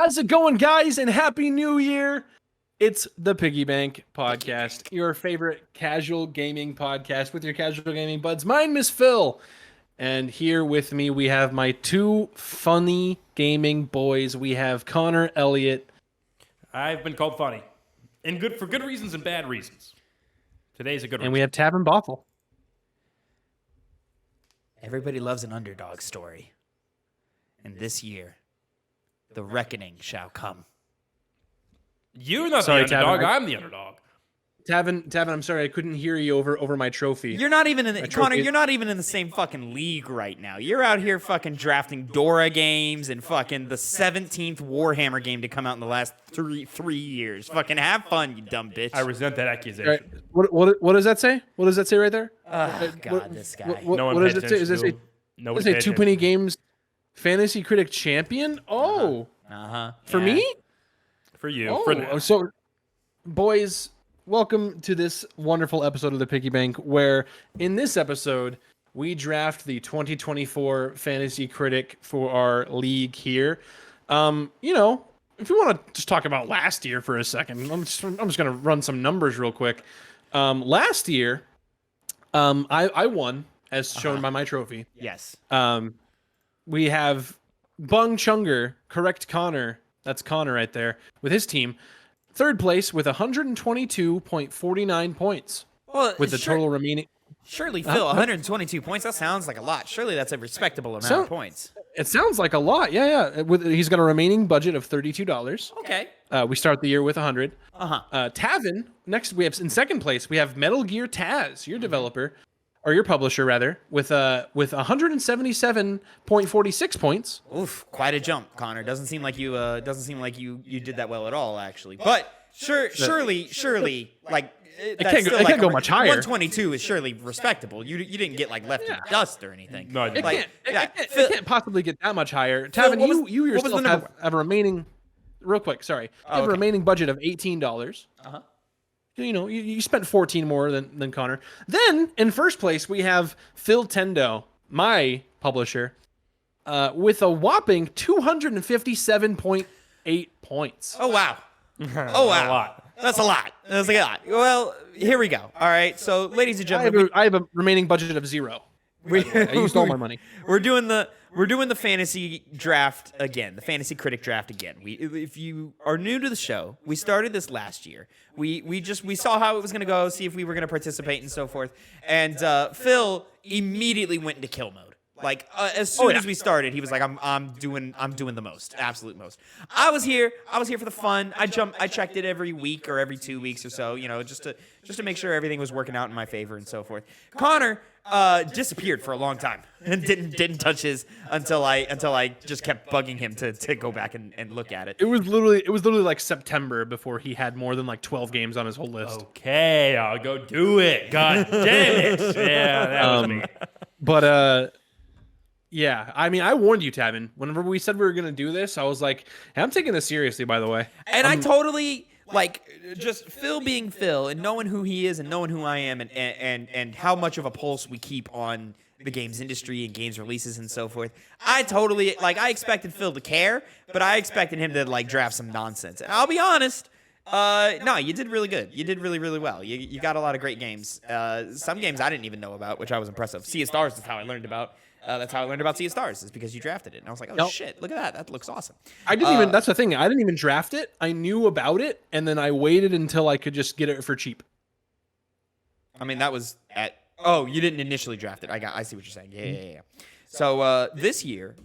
How's it going, guys? And Happy New Year! It's the Piggy Bank podcast, your favorite casual gaming podcast with your casual gaming buds. Mine, Miss Phil. And here with me, we have my two funny gaming boys. We have Connor Elliott. I've been called funny. And good for good reasons and bad reasons. Today's a good one. And we have Tavin Bothell. Everybody loves an underdog story. And this year, the reckoning shall come. You're not Sorry, the underdog. Tavin, I'm the underdog. Tavin, I'm sorry, I couldn't hear you over my trophy. You're not even in the, Connor, you're not even in the same fucking league right now. You're out here fucking drafting Dora games and fucking the 17th Warhammer game to come out in the last three years. Fucking have fun, you dumb bitch. I resent that accusation. Right. What does that say? What does that say right there? God, this guy. No one what does paid it say? Does it say, attention to him. does it say Two Penny Games Fantasy Critic Champion? Oh. For Yeah. me? For you. Oh, For them. so, boys, welcome to this wonderful episode of the Piggy Bank, where in this episode, we draft the 2024 Fantasy Critic for our league here. If you want to just talk about last year for a second, I'm just going to run some numbers real quick. Last year, I won, as shown by my trophy. Yes. We have Bung Chunger, correct Connor. That's Connor right there with his team. Third place with 122.49 points. Well, With the total remaining. Surely, Phil, 122 points. That sounds like a lot. Surely that's a respectable amount of points. It sounds like a lot. Yeah. He's got a remaining budget of $32. Okay. We start the year with 100. Uh-huh. Tavin, next we have in second place, we have Metal Gear Taz, your developer, or your publisher rather, with 177.46 points. Oof, quite a jump, Connor. Doesn't seem like you did that well at all, actually. But surely, like It can't go much higher. 122 is surely respectable. You didn't get like left in the dust or anything. No, I didn't. It can't possibly get that much higher. Tavin, you yourself have a remaining. Real quick, sorry. You have a remaining budget of $18. Uh-huh. You spent 14 more than Connor. Then in first place we have Phil Tendo, my publisher, with a whopping 257.8 points. Oh wow. Oh wow. A lot. That's a lot. That's a lot. Well, here we go. All right. So, ladies and gentlemen, I have a remaining budget of $0. I used all my money. We're doing the fantasy draft again, the fantasy critic draft again. If you are new to the show, we started this last year. We saw how it was going to go, see if we were going to participate and so forth. And Phil immediately went into kill mode. Like as soon as we started, he was like, "I'm doing the most, absolute most." I was here for the fun. I checked it every week or every 2 weeks or so, just to make sure everything was working out in my favor and so forth. Connor disappeared for a long time and didn't touch his until I just kept bugging him to go back and look at it. It was literally like September before he had more than like 12 games on his whole list. Okay, I'll go do it. God damn it. Yeah, that was me. But yeah, I mean, I warned you, Tavin. Whenever we said we were going to do this, I was like, hey, I'm taking this seriously, by the way. And I totally, just Phil being Phil and knowing who he is and knowing who I am and how much of a pulse we keep on the games industry and games releases and so forth. I totally, I expected Phil to care, but I expected him to, draft some nonsense. And I'll be honest, no, you did really good. You did really, really well. You got a lot of great games. Some games I didn't even know about, which I was impressed of. Sea of Stars is how I learned about. That's how I learned about Sea of Stars, is because you drafted it. And I was like, oh, shit, look at that. That looks awesome. I didn't even, that's the thing. I didn't even draft it. I knew about it, and then I waited until I could just get it for cheap. I mean, that was you didn't initially draft it. I see what you're saying. Yeah. So this year,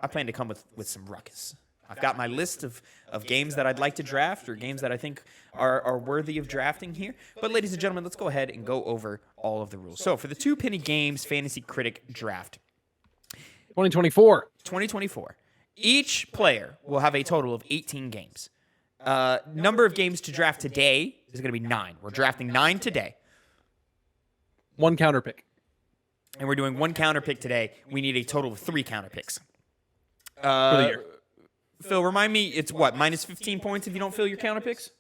I plan to come with some ruckus. I've got my list of games that I'd like to draft or games that I think are worthy of drafting here. But ladies and gentlemen, let's go ahead and go over all of the rules. So for the Two Penny Games Fantasy Critic Draft, 2024. Each player will have a total of 18 games. Number of games to draft today is going to be 9. We're drafting 9 today. One counter pick. And we're doing one counter pick today. We need a total of 3 counter picks. For the year. Phil, remind me, it's what, minus 15 points if you don't fill your counter picks?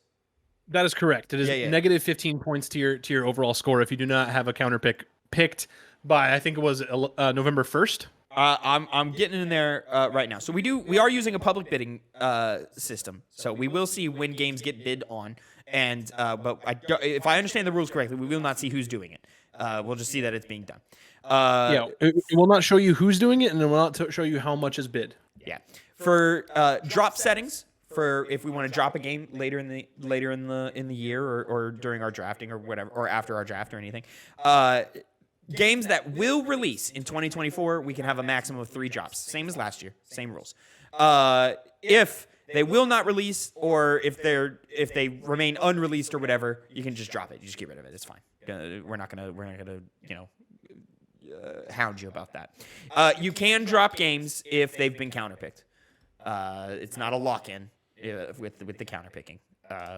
That is correct. It is negative 15 points to your overall score if you do not have a counter pick picked by, I think it was November 1st. I'm getting in there right now. So we are using a public bidding system. So we will see when games get bid on, and but if I understand the rules correctly, we will not see who's doing it. We'll just see that it's being done. It will not show you who's doing it, and it will not show you how much is bid. Yeah. For drop settings, for if we want to drop a game later in the year or during our drafting or whatever, or after our draft or anything, games that will release in 2024, we can have a maximum of 3 drops, same as last year, same rules. If they will not release, or if they remain unreleased or whatever, you can just drop it. You just get rid of it. It's fine. We're not gonna hound you about that. You can drop games if they've been counterpicked. It's not a lock-in with the counterpicking.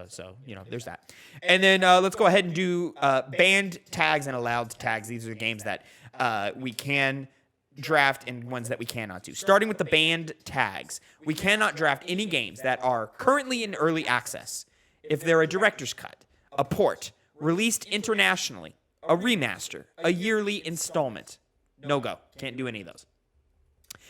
So there's that. And then let's go ahead and do banned tags and allowed tags. These are the games that we can draft and ones that we cannot do. Starting with the banned tags, we cannot draft any games that are currently in early access if they're a director's cut, a port, released internationally, a remaster, a yearly installment. No go. Can't do any of those.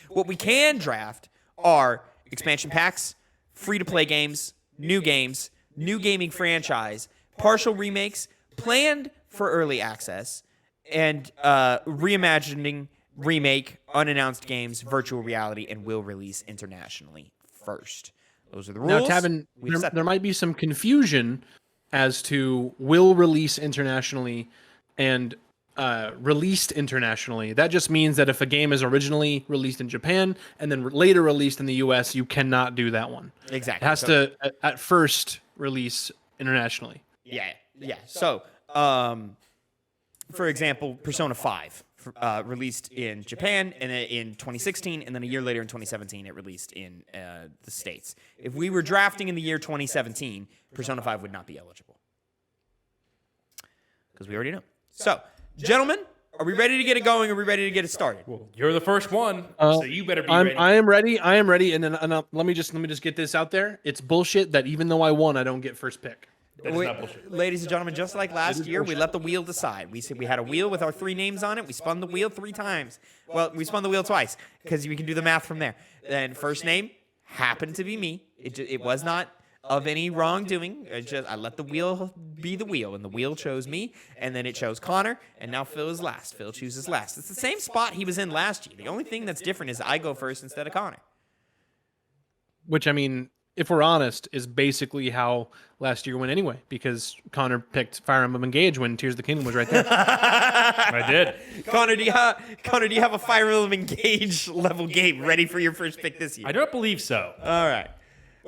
What we can draft are expansion packs, free-to-play games, new gaming franchise, partial remakes, planned for early access, and reimagining, remake, unannounced games, virtual reality, and will release internationally first. Those are the rules. Now, Tavin, there might be some confusion as to will release internationally and released internationally. That just means that if a game is originally released in Japan and then later released in the US, you cannot do that one. Exactly. It has to at first release internationally. Yeah. So, for example, Persona 5 released in Japan and in 2016, and then a year later in 2017, it released in the States. If we were drafting in the year 2017, Persona 5 would not be eligible. Because we already know. So, gentlemen, are we ready to get it going? Or are we ready to get it started? Well, you're the first one, so you better be ready. I am ready. And then let me just get this out there. It's bullshit that even though I won, I don't get first pick. That is not bullshit. Ladies and gentlemen, just like last year, we let the wheel decide. We said we had a wheel with our 3 names on it. We spun the wheel 3 times. Well, we spun the wheel twice because we can do the math from there. Then first name happened to be me. It was not of any wrongdoing. I let the wheel be the wheel, and the wheel chose me, and then it chose Connor, and now Phil is last. Phil chooses last. It's the same spot he was in last year. The only thing that's different is I go first instead of Connor. Which, I mean, if we're honest, is basically how last year went anyway, because Connor picked Fire Emblem Engage when Tears of the Kingdom was right there. I did. Connor, do you have a Fire Emblem Engage level game ready for your first pick this year? I don't believe so. All right.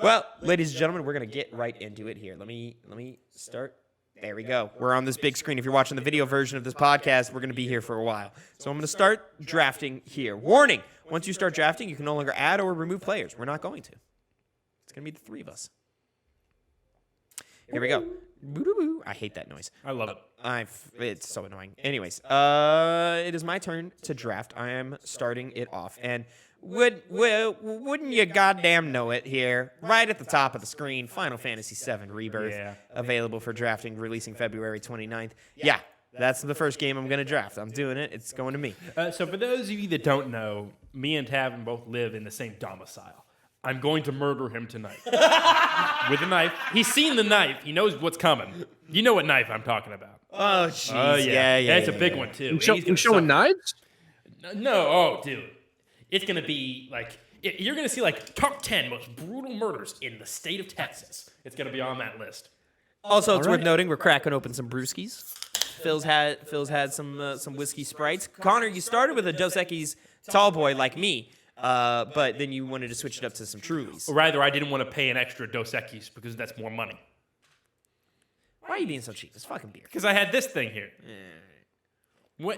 Well, ladies and gentlemen, we're going to get right into it here. Let me start. There we go. We're on this big screen. If you're watching the video version of this podcast, we're going to be here for a while. So I'm going to start drafting here. Warning, once you start drafting, you can no longer add or remove players. We're not going to. It's going to be the 3 of us. Here we go. Boo-doo-boo. I hate that noise. I love it. It's so annoying. Anyways, it is my turn to draft. I am starting it off. And wouldn't you goddamn know it here? Right at the top of the screen, Final Fantasy VII Rebirth. Yeah. Available for drafting, releasing February 29th. Yeah, that's the first game I'm going to draft. I'm doing it. It's going to me. So for those of you that don't know, me and Tavin both live in the same domicile. I'm going to murder him tonight. With a knife. He's seen the knife. He knows what's coming. You know what knife I'm talking about. Oh, jeez. Yeah. That's a big one, too. You showing knives? No. Oh, dude. It's going to be like, you're going to see like top 10 most brutal murders in the state of Texas. It's going to be on that list. Also, it's worth noting we're cracking open some brewskis. Phil's had some whiskey sprites. Connor, you started with a Dos Equis tall boy like me, but then you wanted to switch it up to some Trulies. Or rather, I didn't want to pay an extra Dos Equis because that's more money. Why are you being so cheap? It's fucking beer. Because I had this thing here.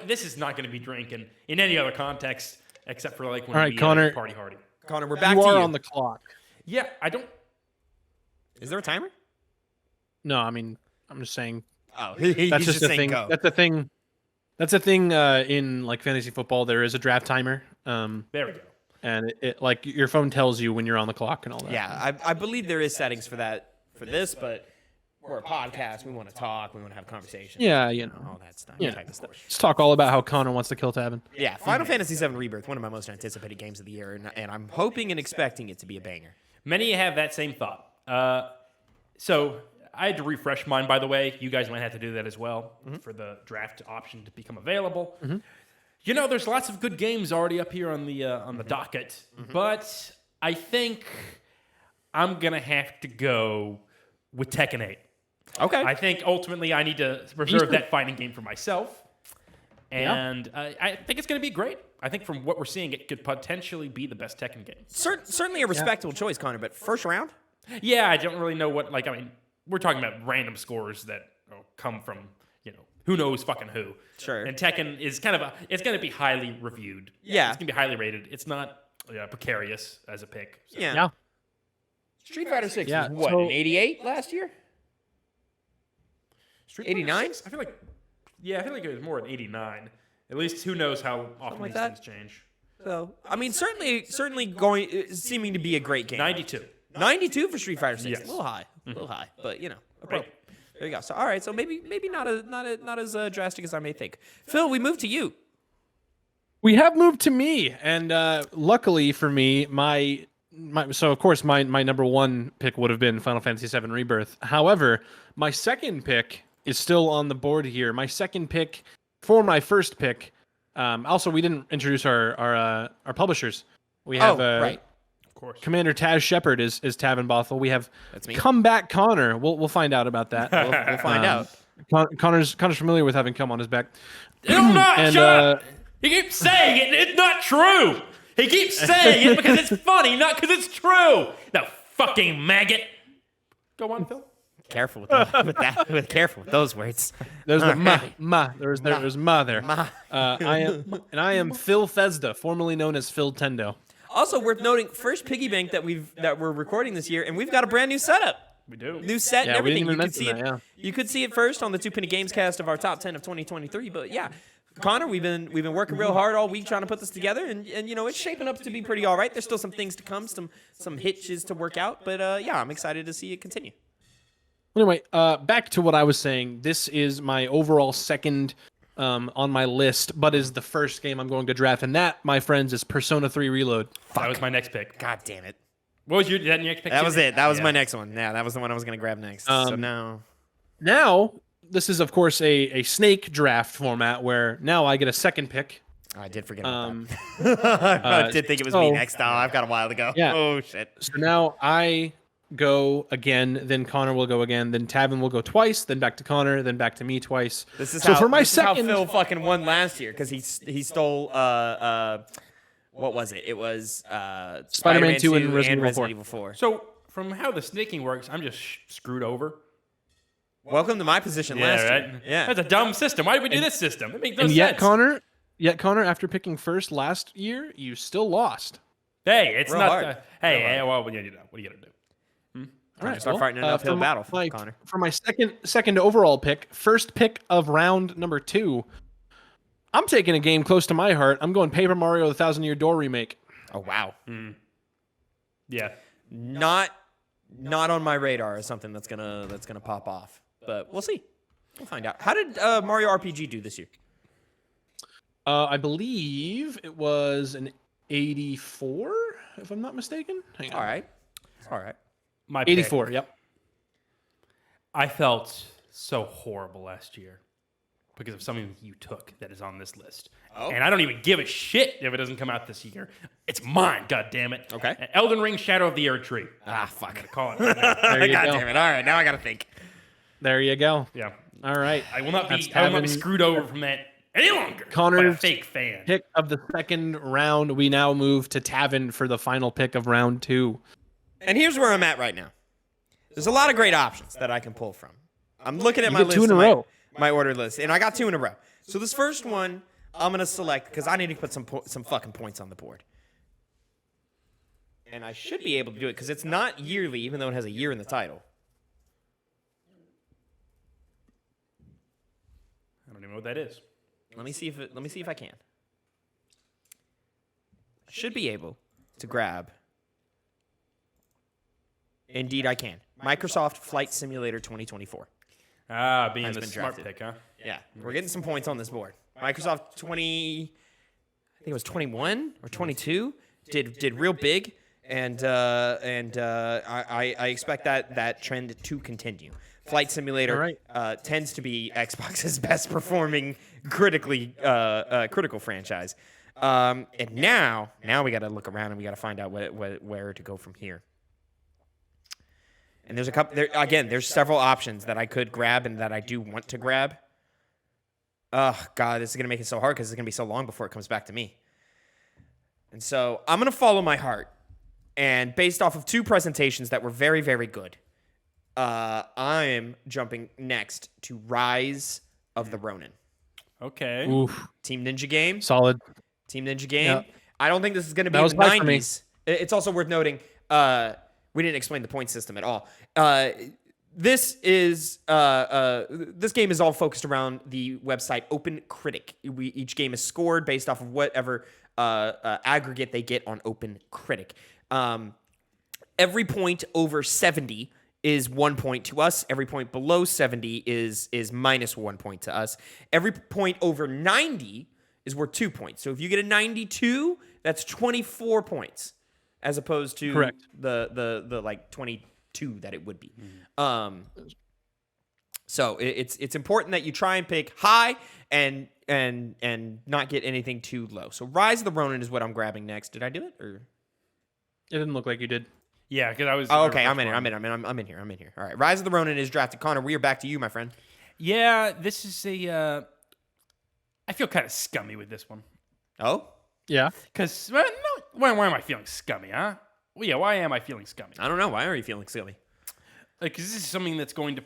This is not going to be drinking in any other context except for like when all right, we Connor, party hardy. Connor, we're back to you. You are on the clock. Yeah, I don't. Is there a timer? No, I mean, I'm just saying. Oh, that's just a thing. Go. That's a thing. That's a thing in like fantasy football. There is a draft timer. There we go. And it like your phone tells you when you're on the clock and all that. Yeah, I believe there is settings for that for this, but we're a podcast. We want to talk. We want to have conversations. Yeah, all that stuff. Yeah. Type of stuff. Let's talk all about how Connor wants to kill Tavin. Yeah, Final Fantasy VII Rebirth, one of my most anticipated games of the year, and I'm hoping and expecting it to be a banger. Many have that same thought. So I had to refresh mine, by the way. You guys might have to do that as well for the draft option to become available. You know, there's lots of good games already up here on the docket, but I think I'm going to have to go with Tekken 8. Okay. I think ultimately I need to reserve that fighting game for myself. And I think it's going to be great. I think from what we're seeing, it could potentially be the best Tekken game. Certainly a respectable choice, Connor, but first round? Yeah, I don't really know what, like, I mean, we're talking about random scores that come from, who knows fucking who. Sure. And Tekken is kind of it's going to be highly reviewed. Yeah. It's going to be highly rated. It's not precarious as a pick. So. Yeah. Street Fighter 6 Yeah, was what, so- an 88 last year? Street Fighter 89? 6, I feel like it was more an 89. At least who knows how often like these that. things change. So, I mean, certainly seeming to be a great game. 92. 92 for Street Fighter 6. Yes. A little high, but appropriate. There you go. So, all right. So maybe not as drastic as I may think. Phil, we move to you. We have moved to me, and luckily for me, so of course my number one pick would have been Final Fantasy VII Rebirth. However, my second pick is still on the board here. My second pick for my first pick. Also, we didn't introduce our publishers. We have right. Of course. Commander Taz Shepard is Tavin Bothell. We have That's me. Comeback Connor. We'll find out about that. We'll find out. Connor's familiar with having come on his back. I'm not. And, Shut up. He keeps saying it. It's not true. He keeps saying it because it's funny, not because it's true. The fucking maggot. Go on, Phil. Careful with that. Careful with those words. There's the ma. There's ma there. I am Phil Thesda, formerly known as Phil Tendo. Also worth noting, first Piggy Bank that we're recording this year, and we've got a brand new setup. We do. New set and Yeah, we everything. didn't even You could see mention it. that, yeah. You could see it first on the Two Penny Games cast of our top 10 of 2023. But yeah, Connor, we've been working real hard all week trying to put this together, and it's shaping up to be pretty all right. There's still some things to come, some hitches to work out, but yeah, I'm excited to see it continue. Anyway, back to what I was saying. This is my overall second on my list, but is the first game I'm going to draft, and that, my friends, is Persona 3 Reload. That was my next pick. God damn it. What was your next pick? That was it. That was Yeah. my next one. Yeah, that was the one I was going to grab next. So now. Now, this is, of course, a snake draft format where now I get a second pick. I did forget about that. I did think it was me so- next. Oh, I've got a while to go. Yeah. Oh, shit. So now I go again, then Connor will go again, then Tavin will go twice, then back to Connor, then back to me twice. This is so how, for my this is how second, Phil fucking won last year because he stole what was it? It was Spider-Man 2 and Resident Evil 4. So, from how the snaking works, I'm just screwed over. Welcome to my position last year. Yeah. That's a dumb system. Why did we do this system? It makes no and sense. yet Connor, after picking first last year, you still lost. Hey, it's Real not. hard. Well, what are you gonna do? All right, Start fighting an uphill battle, Connor. For my second overall pick, first pick of round number 2, I'm taking a game close to my heart. I'm going Paper Mario: The Thousand Year Door remake. Oh wow. Yeah. Not on my radar as something that's gonna pop off, but we'll see. We'll find out. How did Mario RPG do this year? I believe it was an 84, if I'm not mistaken. Hang on. All right. My pick. 84. Yep. I felt so horrible last year because of something you took that is on this list. Oh. And I don't even give a shit if it doesn't come out this year. It's mine, God damn it. Okay. Elden Ring Shadow of the Erd Tree. Ah, fuck. Call it right now. There you God go. damn it. All right, now I gotta think. There you go. Yeah. All right. I will not be That's screwed over from that any longer by a Connor's fake fan. pick of the second round. We now move to Tavin for the final pick of round 2. And here's where I'm at right now. There's a lot of great options that I can pull from. I'm looking at You my get list, 2 in a row. my order list, and I got 2 in a row. So this first one, I'm gonna select because I need to put some fucking points on the board, and I should be able to do it because it's not yearly, even though it has a year in the title. I don't even know what that is. Let me see if I can. I should be able to grab. Indeed, I can. Microsoft Flight Simulator 2024. Being Has the been smart drafted. pick, huh? Yeah, we're getting some points on this board. Microsoft 20, I think it was 21 or 22, did real big, and I expect that trend to continue. Flight Simulator tends to be Xbox's best performing critical franchise. And now we got to look around and we got to find out where to go from here. And there's a couple there's several options that I could grab and that I do want to grab. Oh God, this is gonna make it so hard because it's gonna be so long before it comes back to me. And so I'm gonna follow my heart. And based off of 2 presentations that were very, very good, I'm jumping next to Rise of the Ronin. Okay. Oof. Team Ninja game. Solid. Team Ninja game. Yeah. I don't think this is gonna be That in was the high for me. 90s. It's also worth noting, we didn't explain the point system at all. This game is all focused around the website Open Critic. Each game is scored based off of whatever aggregate they get on Open Critic. Every point over 70 is 1 point to us. Every point below 70 is minus 1 point to us. Every point over 90 is worth 2 points. So if you get a 92, that's 24 points, as opposed to Correct. the like 22 that it would be. So it's important that you try and pick high and not get anything too low. So Rise of the Ronin is what I'm grabbing next. Did I do it or? It didn't look like you did. Yeah, because I was. Oh, okay. I'm in here. All right. Rise of the Ronin is drafted. Connor, we are back to you, my friend. Yeah, this is a. I feel kind of scummy with this one. Oh? Yeah. Because no, why am I feeling scummy, huh? Well, yeah, why am I feeling scummy? I don't know. Why are you feeling silly? Because this is something that's going to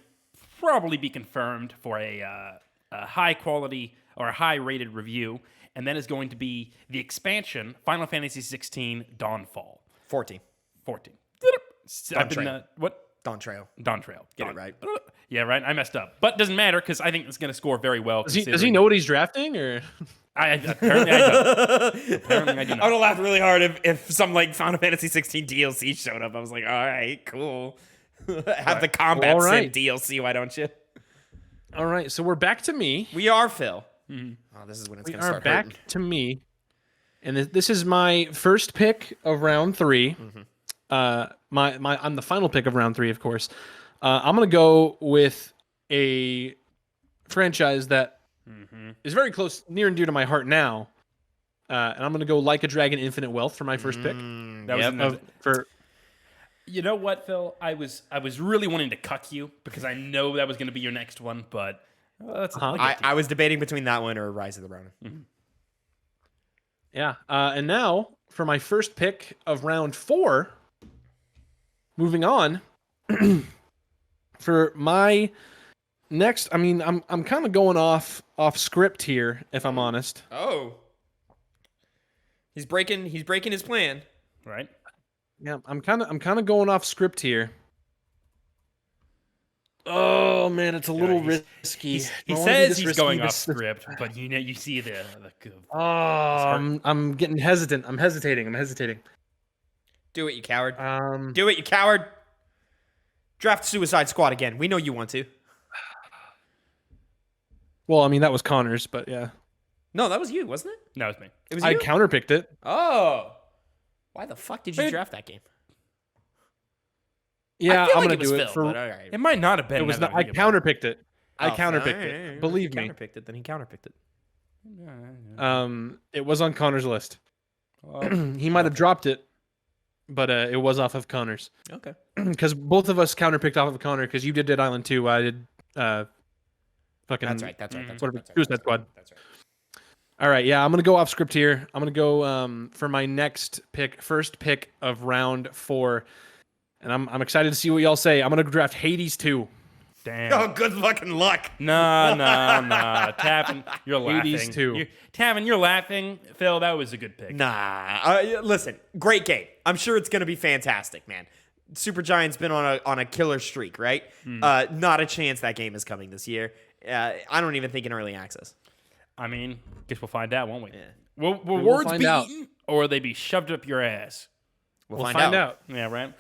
probably be confirmed for a high quality or a high rated review, and that is going to be the expansion Final Fantasy 16 Dawnfall 14. 14. Dawn Trail. What? Dawn Trail. Dawn Trail. Get it right. Yeah, right. I messed up, but doesn't matter because I think it's going to score very well. Does he know what he's drafting, or? Apparently I don't. Apparently I do I would not. have laughed really hard if some like Final Fantasy 16 DLC showed up. I was like, all right, cool. Have the combat All sim right. DLC, why don't you? All right, so we're back to me. We are Phil. Mm-hmm. Oh, this is when it's We gonna are start back hurting. to me, and this is my first pick of round 3. I'm the final pick of round 3, of course. I'm gonna go with a franchise that is very close, near and dear to my heart now, and I'm gonna go Like a Dragon: Infinite Wealth for my first pick. That was another- For You know what, Phil? I was really wanting to cuck you because I know that was going to be your next one, but that's I was debating between that one or Rise of the Ronin. yeah, and now for my first pick of round 4. Moving on, for my next, I mean, I'm kind of going off script here, if I'm honest. Oh. He's breaking his plan. right. Yeah, I'm kind of going off script here. Oh man, it's a little risky. He I don't wanna be says this he's risky, going but off script, but you see the Oh, I'm getting hesitant. I'm hesitating. Do it, you coward. Um, Do it, you coward. Draft Suicide Squad again. We know you want to. well, I mean that was Connor's, but yeah, No, that was you, wasn't it? no, it's me. It was I you. counterpicked it. Oh. Why the fuck did you Wait. draft that game? Yeah, I feel I'm like gonna it was do Phil, it for. but all right. It might not have been. It was now not. that I think about it. counterpicked it. I Oh, counterpicked fine. it. Believe If he me. counterpicked it, then he counterpicked it. It was on Connor's list. Oh, He might have dropped it, but it was off of Connor's. Okay. Because both of us counterpicked off of Connor. Because you did Dead Island 2. I did. Fucking. That's right. That's Whatever. right. Suicide Squad. That's right. All right. Yeah, I'm gonna go off script here. I'm gonna go for my next pick, first pick of round 4, and I'm excited to see what y'all say. I'm gonna draft Hades 2. damn. Oh, good fucking luck. No. Tavin, you're laughing. Hades 2. Tavin, you're laughing. Phil, that was a good pick. Nah. Listen, great game. I'm sure it's gonna be fantastic, man. Supergiant's been on a killer streak, right? Not a chance that game is coming this year. I don't even think in early access. I mean, guess we'll find out, won't we? Yeah. Will will words find be out. eaten, or will they be shoved up your ass? We'll We'll find out. Yeah, right.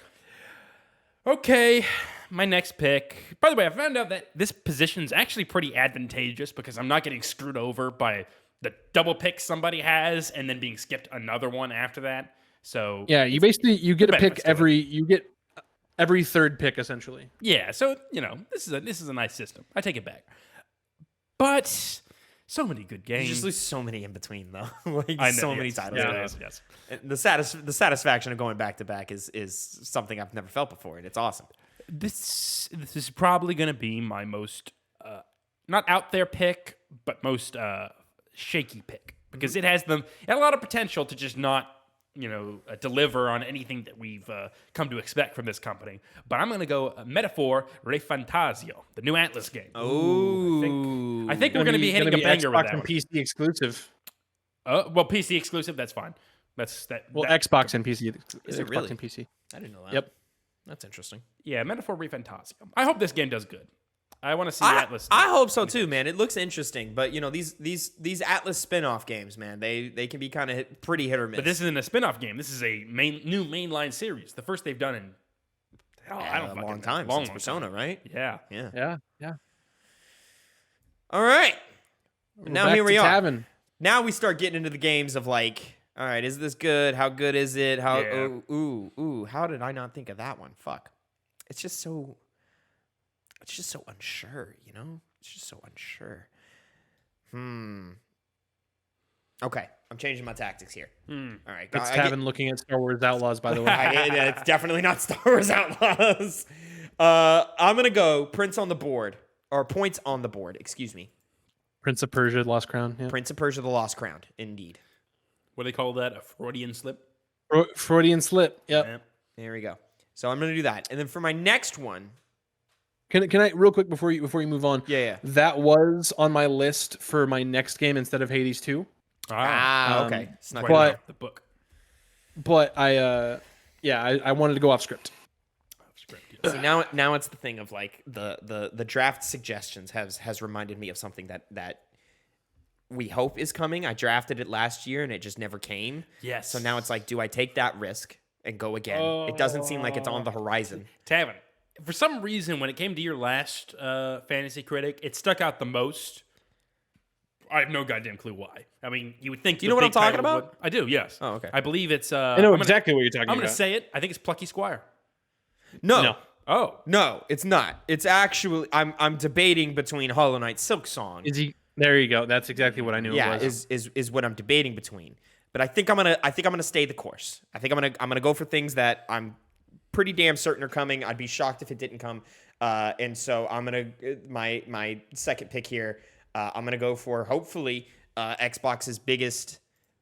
Okay. my next pick. By the way, I found out that this position's actually pretty advantageous because I'm not getting screwed over by the double pick somebody has and then being skipped another one after that. So Yeah, you basically you get a pick benefits to every third pick essentially. yeah, so this is a nice system. I take it back. But so many good You games. just lose so many in between though. Like I know, so many yes, titles. yes, yes. And the satisfaction of going back to back is something I've never felt before, and it's awesome. This is probably going to be my most not out there pick, but most shaky pick because it has a lot of potential to just not deliver on anything that we've come to expect from this company. But I'm going to go Metaphor Re Fantasio, the new Atlas game. Oh, I think we're going to be hitting a banger with Xbox that and one. PC exclusive. Well, PC exclusive, that's fine. That's that. Well, that- Xbox and PC. Is it Xbox really? and PC. I didn't know that. Yep. That's interesting. Yeah, Metaphor Re Fantasio. I hope this game does good. I want to see Atlas. I hope so too, man. It looks interesting, but these Atlas spin-off games, man, they can be kind of pretty hit or miss. But this isn't a spin-off game. This is a new mainline series. The first they've done in I don't a fucking long know. time Long since Persona, time. right? Yeah. Yeah. Yeah. All right. Now Back here we to are. Tavin. Now we start getting into the games of like, all right, is this good? How good is it? How Yeah. ooh, how did I not think of that one? Fuck. It's just so unsure, you know? It's just so unsure. Okay, I'm changing my tactics here. All right, It's I get- Tavin looking at Star Wars Outlaws, by the way. it's definitely not Star Wars Outlaws. I'm gonna go Prince on the board, or Points on the board. Excuse me, Prince of Persia, Lost Crown. Yeah. Prince of Persia: The Lost Crown. Indeed. What do they call that? A Freudian slip? Freudian slip. Yep. Yeah. There we go. So I'm gonna do that, and then for my next one, Can I real quick before you move on? yeah. That was on my list for my next game instead of Hades 2. Okay. Snuck Quite it in. enough, the book. But I wanted to go off script. See, now it's the thing of like the draft suggestions has reminded me of something that we hope is coming. I drafted it last year and it just never came. Yes. So now it's like, do I take that risk and go again? It doesn't seem like it's on the horizon. Tavin, for some reason, when it came to your last Fantasy Critic, it stuck out the most. I have no goddamn clue why. I mean, you would think. You know what I'm talking about? I do. Yes. Oh, okay. I believe it's. I know exactly what you're talking I'm about. going to say it. I think it's Plucky Squire. No. Oh. No, it's not. It's actually I'm debating between Hollow Knight Silk Song. Is he? There you go. That's exactly what I knew Yeah, it was. is what I'm debating between. But I think I'm gonna stay the course. I think I'm gonna go for things that I'm pretty damn certain are coming. I'd be shocked if it didn't come. And so I'm gonna my second pick here. I'm gonna go for hopefully Xbox's biggest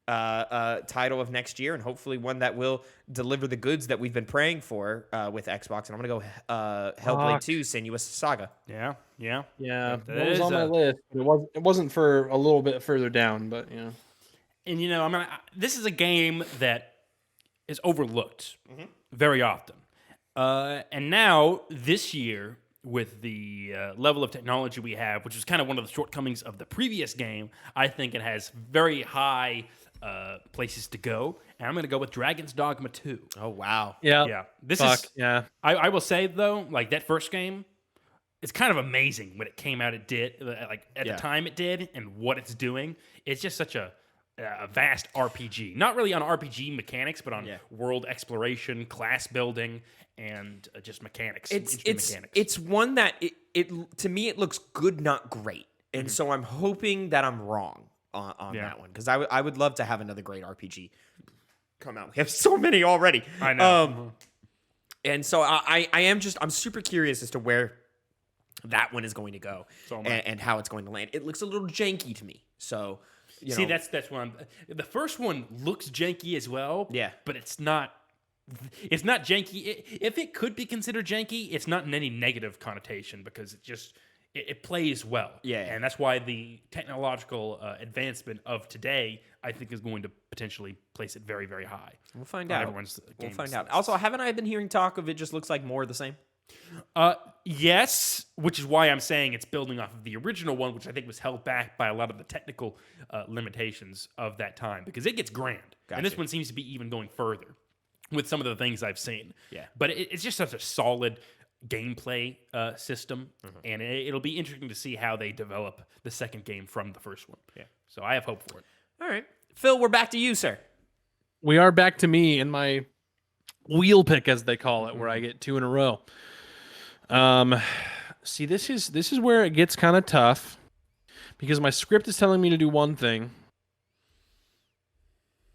title of next year, and hopefully one that will deliver the goods that we've been praying for with Xbox. And I'm gonna go Hellblade 2: Senua's Saga. Yeah. Yeah. Yeah, That that was is on my list. It wasn't for a little bit further down, but yeah. And this is a game that is overlooked very often. And now this year, with the level of technology we have, which is kind of one of the shortcomings of the previous game, I think it has very high places to go. And I'm going to go with Dragon's Dogma 2. Oh wow. Yeah. Yeah, this Fuck. is. Yeah. I will say though, like that first game, it's kind of amazing when it came out. It did like at Yeah. the time it did, and what it's doing. It's just such a vast RPG. Not really on RPG mechanics, but on world exploration, class building, and just mechanics. It's one that it to me it looks good, not great, and so I'm hoping that I'm wrong on that one because I would love to have another great RPG come out. We have so many already. I know. And so I'm super curious as to where that one is going to go and how it's going to land. It looks a little janky to me. So, See, that's what the first one looks janky as well. Yeah. But it's not janky. If it could be considered janky, it's not in any negative connotation because it plays well. Yeah. And that's why the technological advancement of today, I think, is going to potentially place it very, very high. We'll find on out. everyone's We'll games find out. lists. Also, haven't I been hearing talk of it just looks like more of the same? Yes, which is why I'm saying it's building off of the original one, which I think was held back by a lot of the technical limitations of that time because it gets grand. And this Gotcha. one seems to be even going further with some of the things I've seen. Yeah. But it's just such a solid, gameplay system, and it'll be interesting to see how they develop the second game from the first one. Yeah, so I have hope for it. All right, Phil, we're back to you, sir. We are back to me in my wheel pick, as they call it, where I get 2 in a row. See, this is where it gets kind of tough because my script is telling me to do one thing,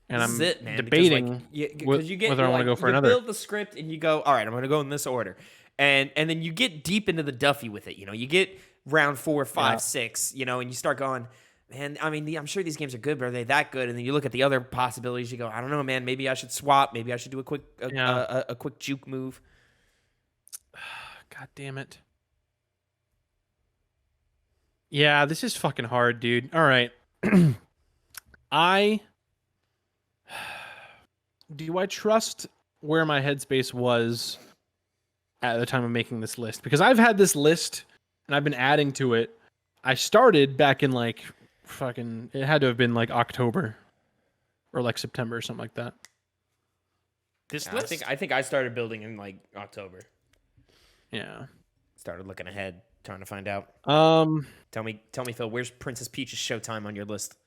and This I'm is it, man, debating because you get whether I want to go for another. You build the script and you go, all right, I'm going to go in this order, and then you get deep into the Duffy with it. You know, you get round 4, 5, 6, you know, and you start going, man, I mean, I'm sure these games are good, but are they that good? And then you look at the other possibilities. You go, I don't know, man. Maybe I should swap. Maybe I should do a quick juke move. God damn it. Yeah, this is fucking hard, dude. All right. Do I trust where my headspace was at the time of making this list? Because I've had this list and I've been adding to it. I started back in like fucking, it had to have been like October or like September or something like that. This I list? think I started building in like October. Yeah. Started looking ahead, trying to find out. Tell me, Phil, where's Princess Peach's Showtime on your list?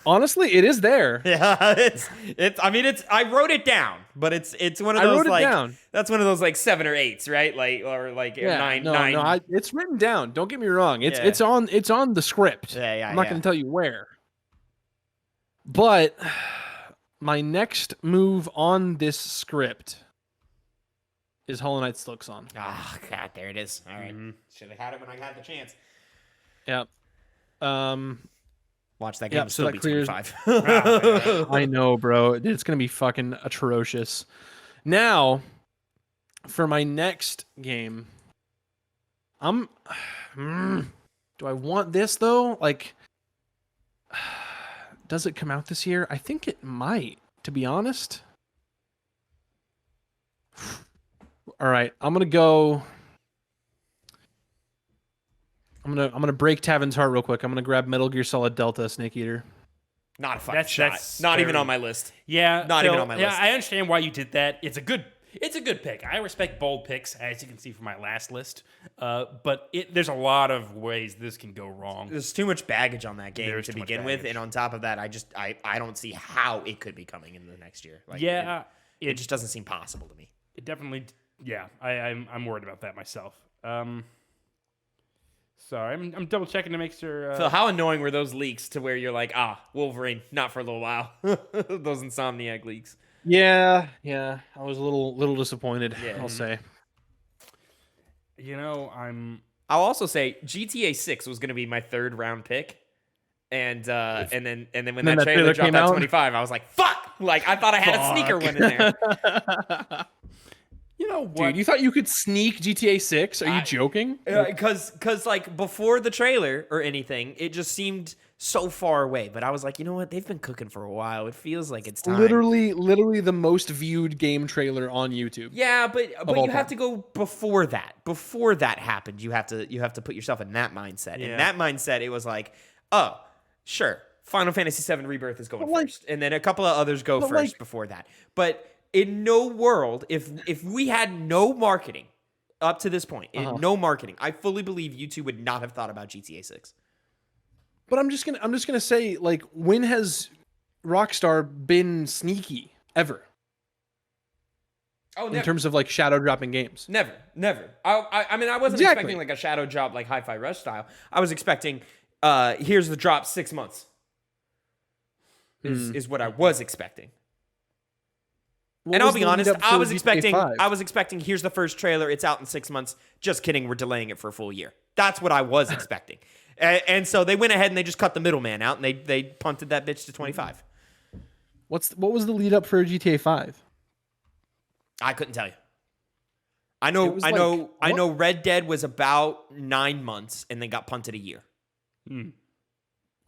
Honestly, it is there. Yeah, it's. I mean, I wrote it down, but it's one of those I wrote it like down. That's one of those like 7 or 8s, right? Like or like Yeah, 9. No, it's written down. Don't get me wrong. It's Yeah. it's on the script. Yeah, I'm not going to tell you where. But my next move on this script is Hollow Knight Silksong. Ah, God, there it is. All right, should have had it when I had the chance. Yep. Watch that game. So Still that be clears- 25. I know, bro. It's going to be fucking atrocious. Now, for my next game, do I want this though? Like, does it come out this year? I think it might, to be honest. All right, I'm gonna go. I'm gonna break Tavin's heart real quick. I'm gonna grab Metal Gear Solid Delta Snake Eater. Not a fucking That's- shot. that's Not even very- on my list. Yeah, Not even on my yeah, list. I understand why you did that. It's a good pick. I respect bold picks, as you can see from my last list. But there's a lot of ways this can go wrong. There's too much baggage on that game There's to too much begin with, baggage. and on top of that, I don't see how it could be coming in the next year. Like, Yeah, it just doesn't seem possible to me. it definitely. Yeah, I'm worried about that myself. Sorry, I'm double checking to make sure. Phil, how annoying were those leaks to where you're like, Wolverine, not for a little while. Those Insomniac leaks. Yeah. I was a little disappointed. Yeah. I'll say. You know, I'll also say GTA 6 was going to be my 3rd round pick. And then when that trailer dropped came at out? 25, I was like, fuck! Like, I thought I had a sneaker one in there. you know what? Dude, you thought you could sneak GTA 6? Are you joking? Because like before the trailer or anything, it just seemed so far away. But I was like, you know what? They've been cooking for a while. It feels like it's time. Literally the most viewed game trailer on YouTube. Yeah, but all you have time. to go before that. Before that happened, you have to put yourself in that mindset. Yeah. In that mindset, it was like, oh, sure, Final Fantasy VII Rebirth is going first, and then a couple of others go first before that. But in no world, if we had no marketing up to this point, no marketing, I fully believe YouTube would not have thought about GTA 6. But I'm just gonna say, like, when has Rockstar been sneaky ever Oh, in terms of like shadow dropping games? Never. I mean, I wasn't Exactly. expecting like a shadow drop like Hi-Fi Rush style. I was expecting, here's the drop 6 months. Is what I was expecting. What And I'll was be the lead honest, up I for was GTA expecting, here's the first trailer, it's out in 6 months. Just kidding, we're delaying it for a full year. That's what I was expecting. And so they went ahead and they just cut the middleman out and they punted that bitch to 25. What was the lead up for GTA 5? I couldn't tell you. I It know was I know Red Dead was about 9 months and then got punted a year.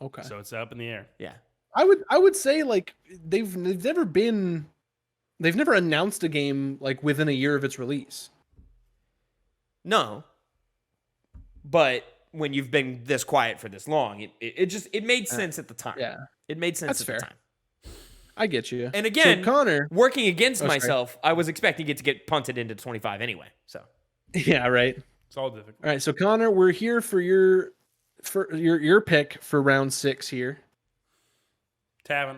Okay. So it's up in the air. Yeah. I would say like they've never announced a game like within a year of its release. No. But when you've been this quiet for this long, it made sense at the time. Yeah. It made sense That's at fair. the time. I get you. And again, so Connor, working against sorry. myself, I was expecting it to get punted into 25 anyway. So yeah, right. It's all difficult. All right, so Connor, we're here for your pick for round 6 here. Tavin,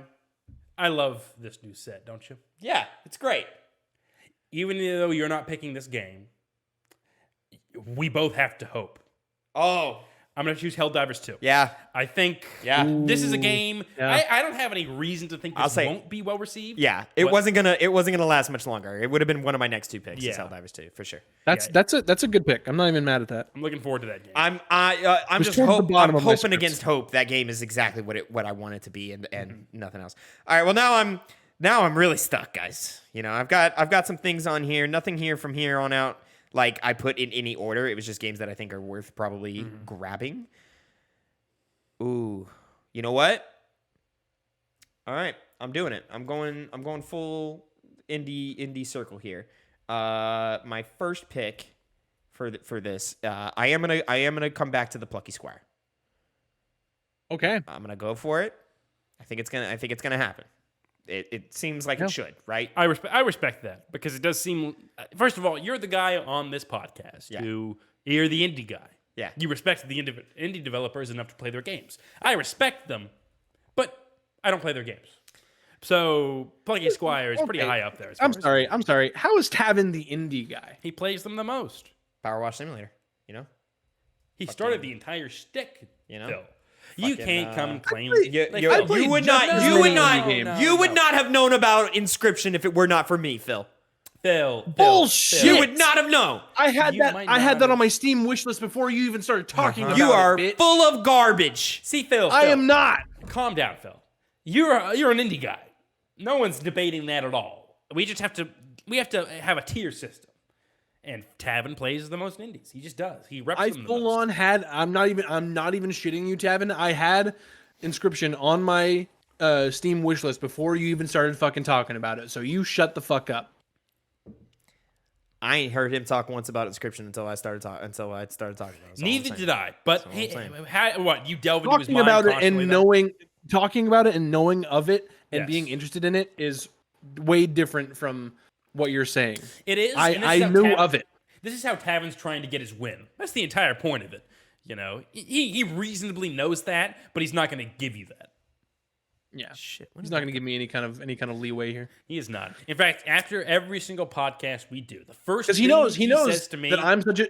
I love this new set, don't you? yeah, it's great. Even though you're not picking this game, we both have to hope. Oh, I'm going to choose Helldivers 2. yeah, I think yeah. this is a game. Yeah. I don't have any reason to think I'll this say- won't be well received. Yeah, it but wasn't gonna last much longer. It would have been one of my next 2 picks. Yeah. Is Helldivers 2 for sure. That's Yeah. that's a good pick. I'm not even mad at that. I'm looking forward to that game. I'm was just towards the bottom I'm of my hoping script. against hope that game is exactly what I want it to be and nothing else. All right, well now I'm really stuck, guys. You know, I've got some things on here. Nothing here from here on out like I put in any order. It was just games that I think are worth probably grabbing. Ooh, you know what? All right, I'm doing it. I'm going full indie circle here. My first pick for this, I am gonna come back to the Plucky Squire. Okay. I'm gonna go for it. I think it's gonna happen. It seems like Yeah. it should, right? I respect that because it does seem. First of all, you're the guy on this podcast Yeah. who you're the indie guy. Yeah. You respect the indie developers enough to play their games. I respect them, but I don't play their games. So Plucky Squire is pretty Okay. high up there. as I'm far as- sorry. I'm sorry. How is Tavin the indie guy? He plays them the most. Power Wash Simulator. You know. He started the entire shtick. You know? Phil. You Fucking, can't come and claim. You, like, you, Phil, played you would just not. as You many would indie not. games. You would not have known about Inscription if it were not for me, Phil. Phil. Bullshit. You would not have known. I had You that. might I had not that have- on my Steam wish list before you even started talking about You are it. Bitch. full of garbage. See, Phil. I Phil, am not. Calm down, Phil. You're an indie guy. No one's debating that at all. We have to have a tier system. And Tavin plays the most indies. He just does. He reps I them the full most. on had. I'm not even shitting you, Tavin. I had Inscription on my Steam wish list before you even started fucking talking about it. So you shut the fuck up. I ain't heard him talk once about Inscription until I started talking about it. That's all I'm Neither saying. did I. But That's all hey, I'm saying. what you delve into his Talking mind about it constantly and then? talking about it and knowing of it and Yes. being interested in it is way different from what you're saying. It is. and this I is how knew of it. This is how Tavin's trying to get his win. That's the entire point of it. You know, he reasonably knows that, but he's not going to give you that. Yeah. Shit. He's not going to give me any kind of leeway here. He is not. In fact, after every single podcast we do, the first Because thing he knows says to me, that I'm such a.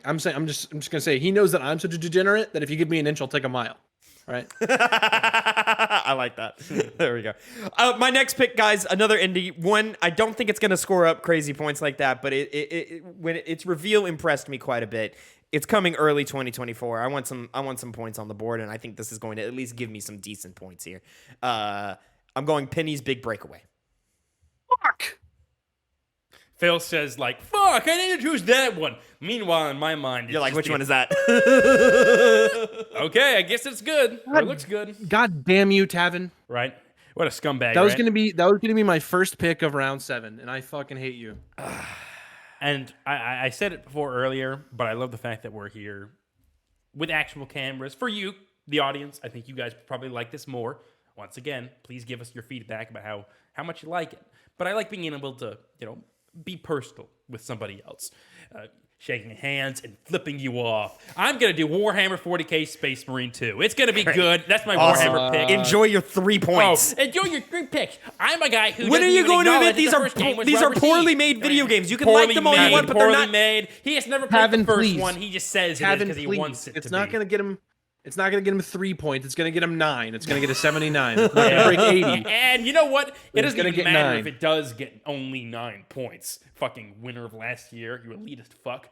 I'm just gonna say he knows that I'm such a degenerate that if you give me an inch, I'll take a mile. All right. I like that. There we go. My next pick, guys, another indie one. I don't think it's going to score up crazy points like that, but when its reveal impressed me quite a bit. It's coming early 2024. I want some points on the board, and I think this is going to at least give me some decent points here. I'm going Penny's Big Breakaway. Fuck. Phil says like, "Fuck, I didn't choose that one." Meanwhile, in my mind, it's You're like, just which one is that? Okay, I guess it's good. Or it looks good, God damn you, Tavin. right? What a scumbag! That was right? gonna be my first pick of round 7, and I fucking hate you. And I said it before earlier, but I love the fact that we're here with actual cameras. For you, the audience, I think you guys probably like this more. Once again, please give us your feedback about how much you like it. But I like being able to, be personal with somebody else. Shaking hands and flipping you off. I'm going to do Warhammer 40k Space Marine 2. It's going to be good. That's my Awesome. Warhammer pick. Enjoy your 3 points. Oh, enjoy your 3 picks. I'm a guy who When are doesn't you even going to acknowledge admit these that the are first game was these well are poorly received. made video games? You can Poorly like them all you made, want, but they're poorly not. made. He has never played Tavin, the first please. one. He just says it Tavin, because he please. wants it It's to not be. gonna get him. It's not gonna get him 3 points. It's gonna get him 9. It's gonna get a 79. It's not gonna break 80. And you know what? It It's doesn't gonna even get matter 9. if it does get only 9 points. Fucking winner of last year, you elitist fuck.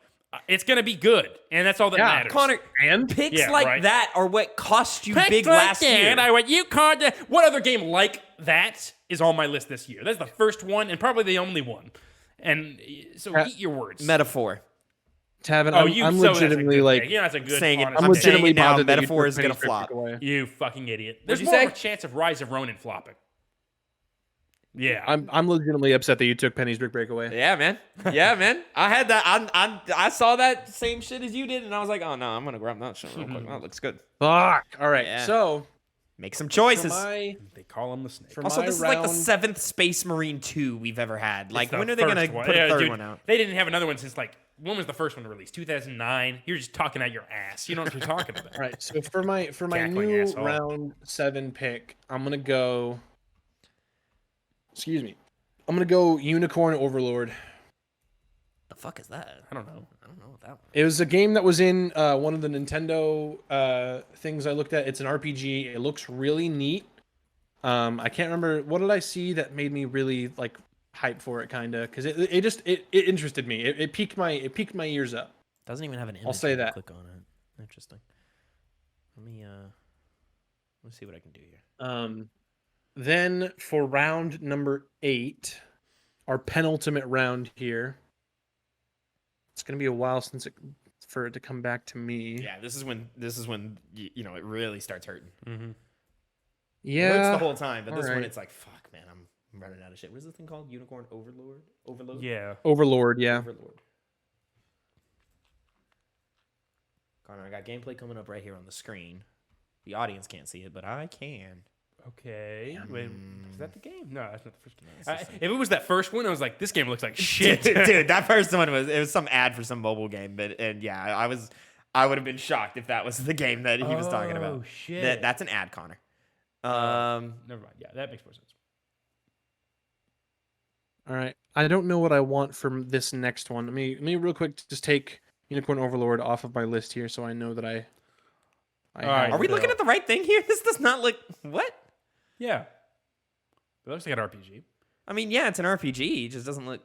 It's gonna be good, and that's all that Yeah, matters. Connor, And picks Yeah, like right. that are what cost you Picks big like last that, year. I went, you called the, what other game like that is on my list this year? That's the first one and probably the only one. And so eat your words. Metaphor. Tavin, Oh, I'm so that's a legitimately good like. pick. Yeah, that's a good. Saying it- honest I'm pick. saying legitimately it now, bothered that you Metaphor took is gonna Penny's Big flop. Breakaway. You fucking idiot. There's you more say? of a chance of Rise of Ronin flopping. Yeah. I'm legitimately upset that you took Penny's Brick Breakaway. Yeah, man. Yeah, man. I had that. I saw that same shit as you did, and I was like, oh no, I'm gonna grab that shit real quick. That looks good. Fuck. All right. Yeah. So Make some For choices. my They call him the snake. for Also, my this is like the round- 7th Space Marine 2 we've ever had. Like, It's the when are they going first to one. put a third dude, one out? They didn't have another one since, like, when was the first one released? 2009? You're just talking out your ass. You know what you're talking about. All right, so for my Cackling new asshole. round 7 pick, I'm gonna go. Excuse me. I'm gonna go Unicorn Overlord. The fuck is that? I don't know. I don't know what that one. It was a game that was in one of the Nintendo things I looked at. It's an RPG. It looks really neat. I can't remember what did I see that made me really like hype for it, kind of, because it interested me. It piqued my ears up. Doesn't even have an image. I'll say when you that. Click on it. Interesting. Let's see what I can do here. Then for round number 8, our penultimate round here. It's gonna be a while for it to come back to me. Yeah, this is when you know it really starts hurting. Mm-hmm. Yeah. It hurts the whole time, but this one alright. it's like, fuck, man, I'm running out of shit. What is this thing called? Unicorn Overlord? Overload? Yeah. Overlord. Yeah. Overlord. Connor, I got gameplay coming up right here on the screen. The audience can't see it, but I can. Okay. Wait, is that the game? No, that's not the first game. It's the If it was that first one, I was like, this game looks like shit. Dude, that first one was some ad for some mobile game, and yeah, I would have been shocked if that was the game that he was talking about. Oh, shit. That's an ad, Connor. Never mind. Yeah, that makes more sense. All right. I don't know what I want from this next one. Let me real quick just take Unicorn Overlord off of my list here, so I know that I All right. have Are we the- looking at the right thing here? This does not look what? Yeah. It looks like an RPG. I mean, yeah, it's an RPG. It just doesn't look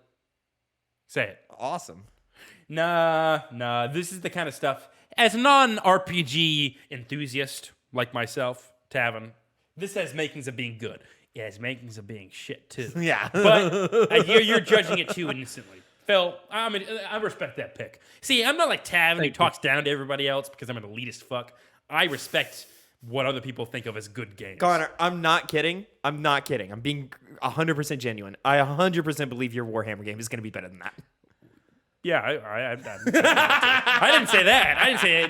Say it. awesome. Nah. This is the kind of stuff. As a non-RPG enthusiast like myself, Tavin, this has makings of being good. It has makings of being shit too. Yeah, But you're judging it too instantly. Phil, I respect that pick. See, I'm not like Tavin who talks down to everybody else because I'm an elitist fuck. I respect what other people think of as good games. Connor, I'm not kidding. I'm being 100% genuine. I 100% believe your Warhammer game is going to be better than that. Yeah, I didn't say that.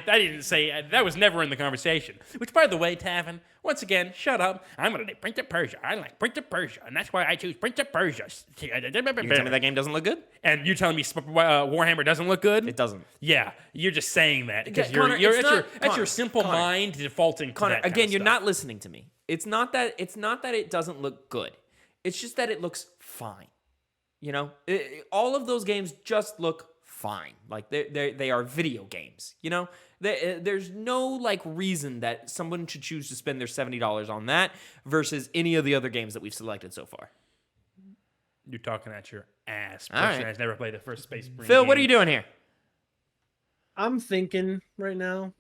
I didn't say that was never in the conversation. Which, by the way, Tavin, once again, shut up. I'm gonna do Prince of Persia. I like Prince of Persia, and that's why I choose Prince of Persia. You tell me that game doesn't look good? And you telling me Warhammer doesn't look good? It doesn't. Yeah, you're just saying that because Connor, you're it's at not- your Connor, simple Connor. mind defaulting to Connor, that kind again, of you're stuff. not listening to me. It's not that it doesn't look good. It's just that it looks fine. You know, all of those games just look fine. Like they are video games. You know, there's no like reason that someone should choose to spend their $70 on that versus any of the other games that we've selected so far. You're talking at your ass. All Person right. has never played the first Space Marine Phil, what are game. you doing here? I'm thinking right now,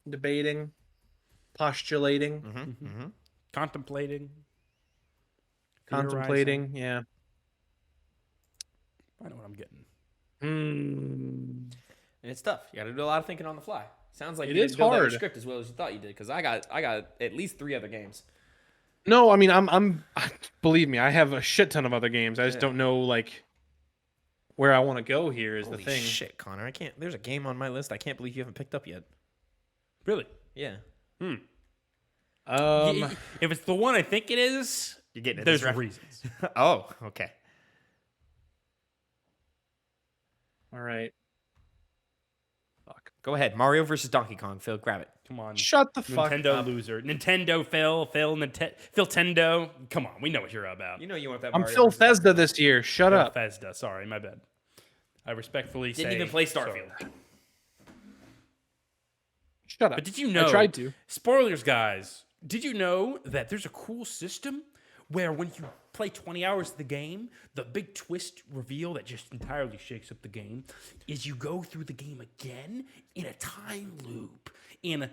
debating, postulating, Contemplating. contemplating. Yeah. I know what I'm getting. And it's tough. You got to do a lot of thinking on the fly. Sounds like It you is didn't build out your hard. script as well as you thought you did. Because I got at least 3 other games. No, I mean I'm believe me, I have a shit ton of other games. I just don't know like where I want to go here is Holy the thing. shit, Connor! I can't. There's a game on my list. I can't believe you haven't picked up yet. Really? Yeah, If it's the one I think it is, you're getting it. there's reasons. Oh, okay. All right. Go ahead. Mario versus Donkey Kong. Phil, grab it. Come on. Shut the fuck Nintendo up. loser. Nintendo, Phil Tendo. Come on, we know what you're about. You know you want that. I'm Mario Phil versus Donkey Thesda this year. Shut up. Bethesda. Sorry, my bad. I respectfully Didn't say even play sorry. Starfield. Shut up. But did you know? I tried to. Spoilers, guys. Did you know that there's a cool system where when you play 20 hours of the game, the big twist reveal that just entirely shakes up the game is you go through the game again in a time loop in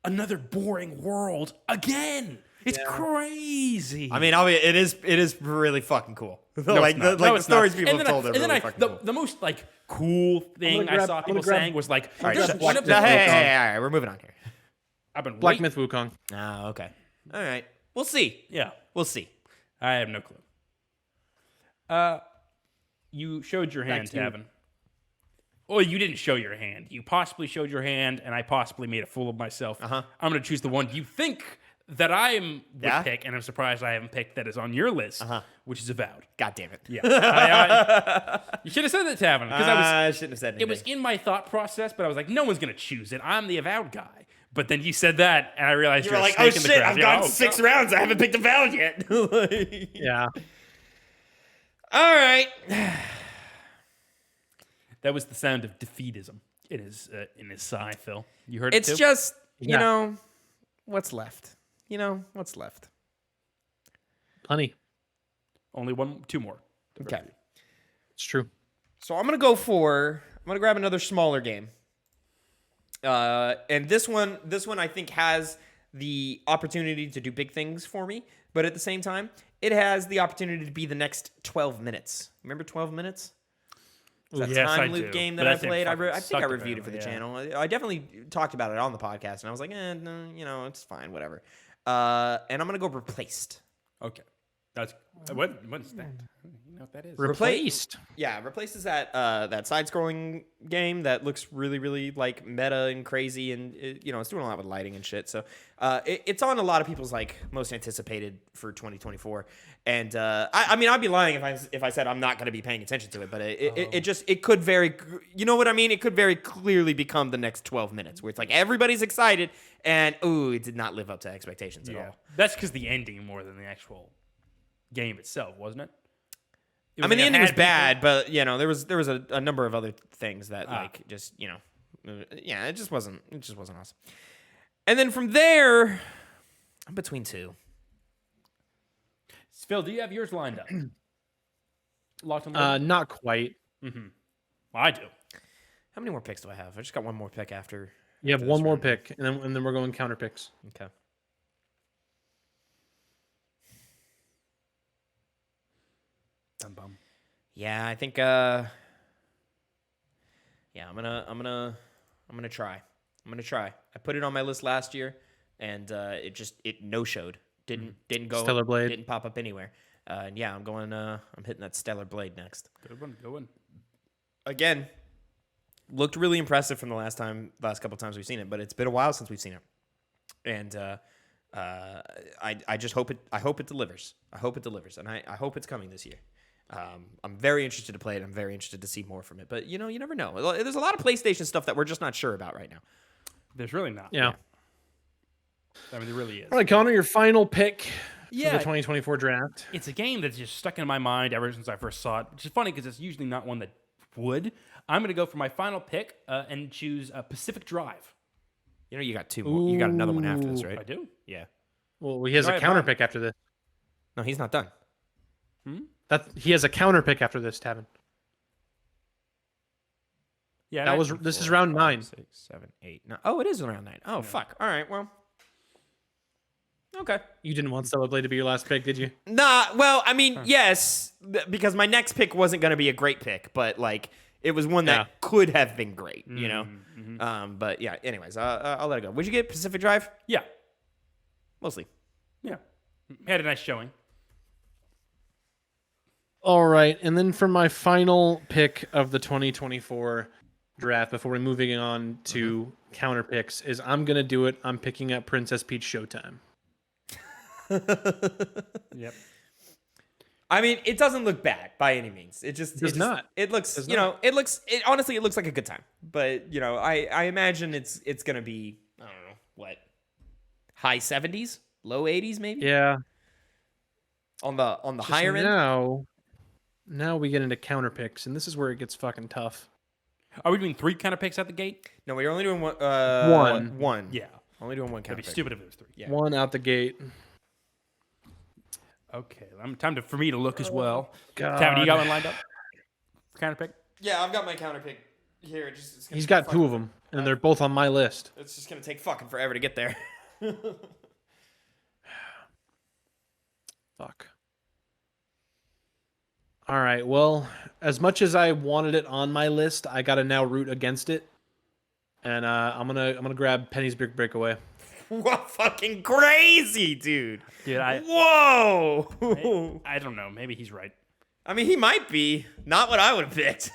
another boring world again. It's crazy. I mean, it is really fucking cool. No, like it's not. the No, it's stories not. people And have then told are and then really fucking cool. the most like cool thing I saw people saying was like, All right, there's shut- one shut- of the- hey, we're moving on here. I've been Black waiting. Myth Wukong. Oh, okay. All right. We'll see. Yeah. We'll see. I have no clue. You showed your hand, Back to you. Tavin. Well, you didn't show your hand. You possibly showed your hand, and I possibly made a fool of myself. I'm going to choose the one you think that I would pick, and I'm surprised I haven't picked that is on your list, which is Avowed. God damn it. Yeah. You should have said that, Tavin. Because I shouldn't have said anything. it was in my thought process, but I was like, no one's going to choose it. I'm the Avowed guy. But then you said that, and I realized You you're were a like, snake oh in the shit, grass. I've Yeah, gone 6 rounds. I haven't picked Avowed yet. Yeah. All right. That was the sound of defeatism in his sigh, Phil. You heard it It's too? just, you Yeah. know, what's left? What's left? Plenty. Only two more. Okay. It's true. So I'm going to grab another smaller game. And this one I think has the opportunity to do big things for me, but at the same time, it has the opportunity to be the next 12 minutes. Remember 12 minutes? That Yes, I time loop do. game But that I that thing played. I fucking think I sucked, reviewed it for the apparently, channel. I definitely talked about it on the podcast, and I was like, no, it's fine, whatever. And I'm gonna go Replaced. Okay. That's what's that? You know what that is? Replaced. Yeah, Replaced is that side-scrolling game that looks really, really like meta and crazy, and it's doing a lot with lighting and shit. So it's on a lot of people's like most anticipated for 2024. And I mean, I'd be lying if I said I'm not going to be paying attention to it, but it could very, you know what I mean? It could very clearly become the next 12 minutes where it's like everybody's excited, and it did not live up to expectations at all. That's because the ending more than the actual game itself, wasn't it? I mean, the ending was bad, but there was a number of other things that like just it just wasn't awesome. And then from there, I'm between two. Phil, do you have yours lined up? Locked and loaded? Not quite. I do. How many more picks do I have? I just got one more pick after. You have after one this more round. pick, and then we're going counter picks. Okay. Bum. Yeah, I think. Yeah, I'm gonna try. I put it on my list last year, and it no showed. Didn't go. Stellar Blade. Didn't pop up anywhere. And yeah, I'm going. I'm hitting that Stellar Blade next. Good one. Again, looked really impressive from the last couple times we've seen it, but it's been a while since we've seen it, and I just hope it delivers. I hope it delivers, and I hope it's coming this year. I'm very interested to play it. I'm very interested to see more from it, but you never know. There's a lot of PlayStation stuff that we're just not sure about right now. There's really not. Yeah. I mean, there really is. All right, Connor, your final pick for Yeah. the 2024 draft. It's a game that's just stuck in my mind ever since I first saw it, which is funny because it's usually not one that would. I'm going to go for my final pick and choose Pacific Drive. You got two more. You got another one after this, right? I do. Yeah. Well, he has All a right, counter Bob. pick after this. No, he's not done. He has a counter pick after this, Tavin. Yeah, This is round 9. 6, 7, 8. No. Oh, it is round 9. Oh, fuck. All right. Well. Okay. You didn't want Stellar Blade to be your last pick, did you? Nah. Well, I mean, yes, because my next pick wasn't going to be a great pick, but like it was one that could have been great. But yeah. Anyways, I'll let it go. Would you get Pacific Drive? Yeah. Mostly. Yeah. Had a nice showing. All right, and then for my final pick of the 2024 draft, before we're moving on to counter picks, is I'm gonna do it. I'm picking up Princess Peach Showtime. Yep. I mean, it doesn't look bad by any means. It does not. It looks, Does honestly, it looks like a good time. But I imagine it's gonna be, I don't know what, high 70s, low 80s maybe. Yeah. On the higher end. Now we get into counter picks, and this is where it gets fucking tough. Are we doing 3 kind of picks at the gate? No, we're only doing one. One. Yeah. Only doing one That'd counter be pick. stupid if it was 3. Yeah. One out the gate. Okay. Time for me to look as well. God. Tavin, you got one lined up? Kind of pick? Yeah, I've got my counter pick here. He's got 2 of them, and they're both on my list. It's just gonna take fucking forever to get there. Fuck. All right. Well, as much as I wanted it on my list, I gotta now root against it, and I'm gonna grab Penny's Big Breakaway. What fucking crazy, dude! Dude, Whoa! I don't know. Maybe he's right. I mean, he might be. Not what I would have picked.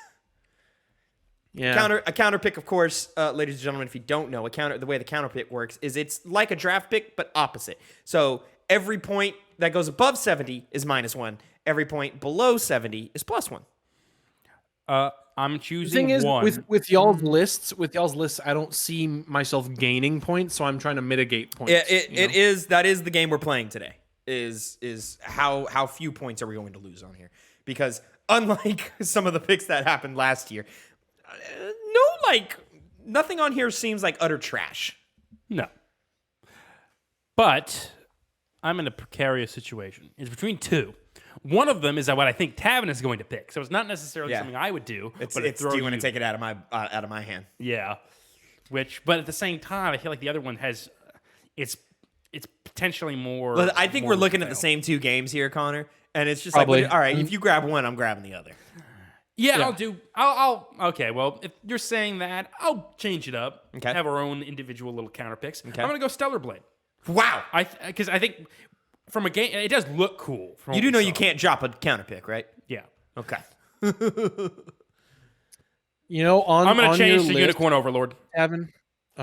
Yeah. A counter pick, of course, ladies and gentlemen, if you don't know, the way the counter pick works is it's like a draft pick, but opposite. So every point that goes above 70 is -1. Every point below 70 is +1. I'm The choosing thing is, one. with y'all's lists, I don't see myself gaining points, so I'm trying to mitigate points. That is the game we're playing today. Is how few points are we going to lose on here? Because unlike some of the picks that happened last year, nothing on here seems like utter trash. No. But I'm in a precarious situation. It's between two. One of them is what I think Tavin is going to pick. So it's not necessarily something I would do. Do you want to take it out of my hand? Yeah. But at the same time, I feel like the other one has it's potentially more. Well, I think more we're looking at fail. the same two games here, Connor, and it's just Probably. like, all right, if you grab one, I'm grabbing the other. Yeah, I'll okay, well, if you're saying that, I'll change it up. Okay. Have our own individual little counter picks. Okay. I'm going to go Stellar Blade. Wow. Because I think from a game, it does look cool. You do know you can't drop a counter pick, right? Yeah. Okay. You know, on I'm going to change your to list, Unicorn Overlord. Tavin.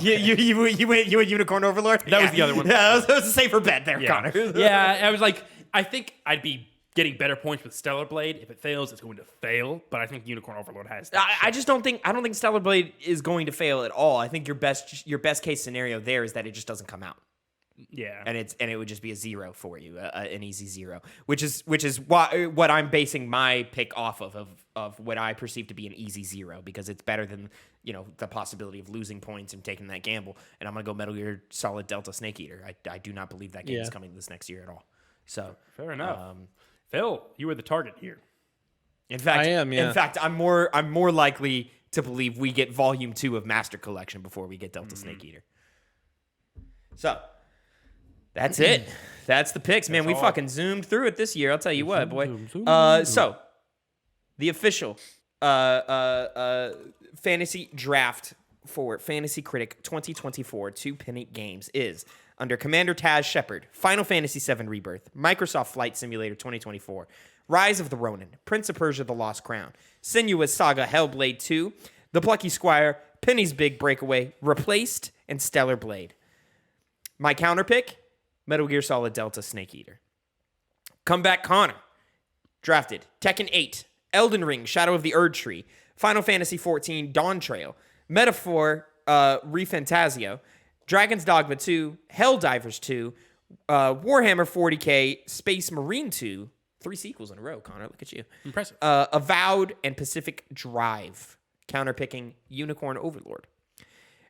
You went Unicorn Overlord? That was the other one. Yeah, that was a safer bet there, Yeah. Connor. Yeah, I was like, I think I'd be getting better points with Stellar Blade. If it fails, it's going to fail. But I think Unicorn Overlord has that. I just don't think Stellar Blade is going to fail at all. I think your best case scenario there is that it just doesn't come out. Yeah. And it would just be a 0 for you, an easy 0, which is what I'm basing my pick off of what I perceive to be an easy 0, because it's better than the possibility of losing points and taking that gamble. And I'm gonna go Metal Gear Solid Delta Snake Eater. I do not believe that game is coming this next year at all. So Fair enough. Phil, you were the target here. in fact, I am, yeah. In fact, I'm more likely to believe we get Volume 2 of Master Collection before we get Delta Snake Eater. So. That's it. That's the picks, man. We fucking zoomed through it this year. I'll tell you what, boy. So, the official fantasy draft for Fantasy Critic 2024 2 Pinning Games is under Commander Taz Shepard, Final Fantasy VII Rebirth, Microsoft Flight Simulator 2024, Rise of the Ronin, Prince of Persia: The Lost Crown, Senua's Saga Hellblade 2, The Plucky Squire, Penny's Big Breakaway, Replaced, and Stellar Blade. My counter pick, Metal Gear Solid Delta Snake Eater. Comeback Connor drafted Tekken 8, Elden Ring Shadow of the Erd Tree, Final Fantasy XIV Dawn Trail, Metaphor Refantasio, Dragon's Dogma 2, Helldivers 2, Warhammer 40k, Space Marine 2, 3 sequels in a row, Connor, look at you. Impressive. Avowed and Pacific Drive, counterpicking Unicorn Overlord.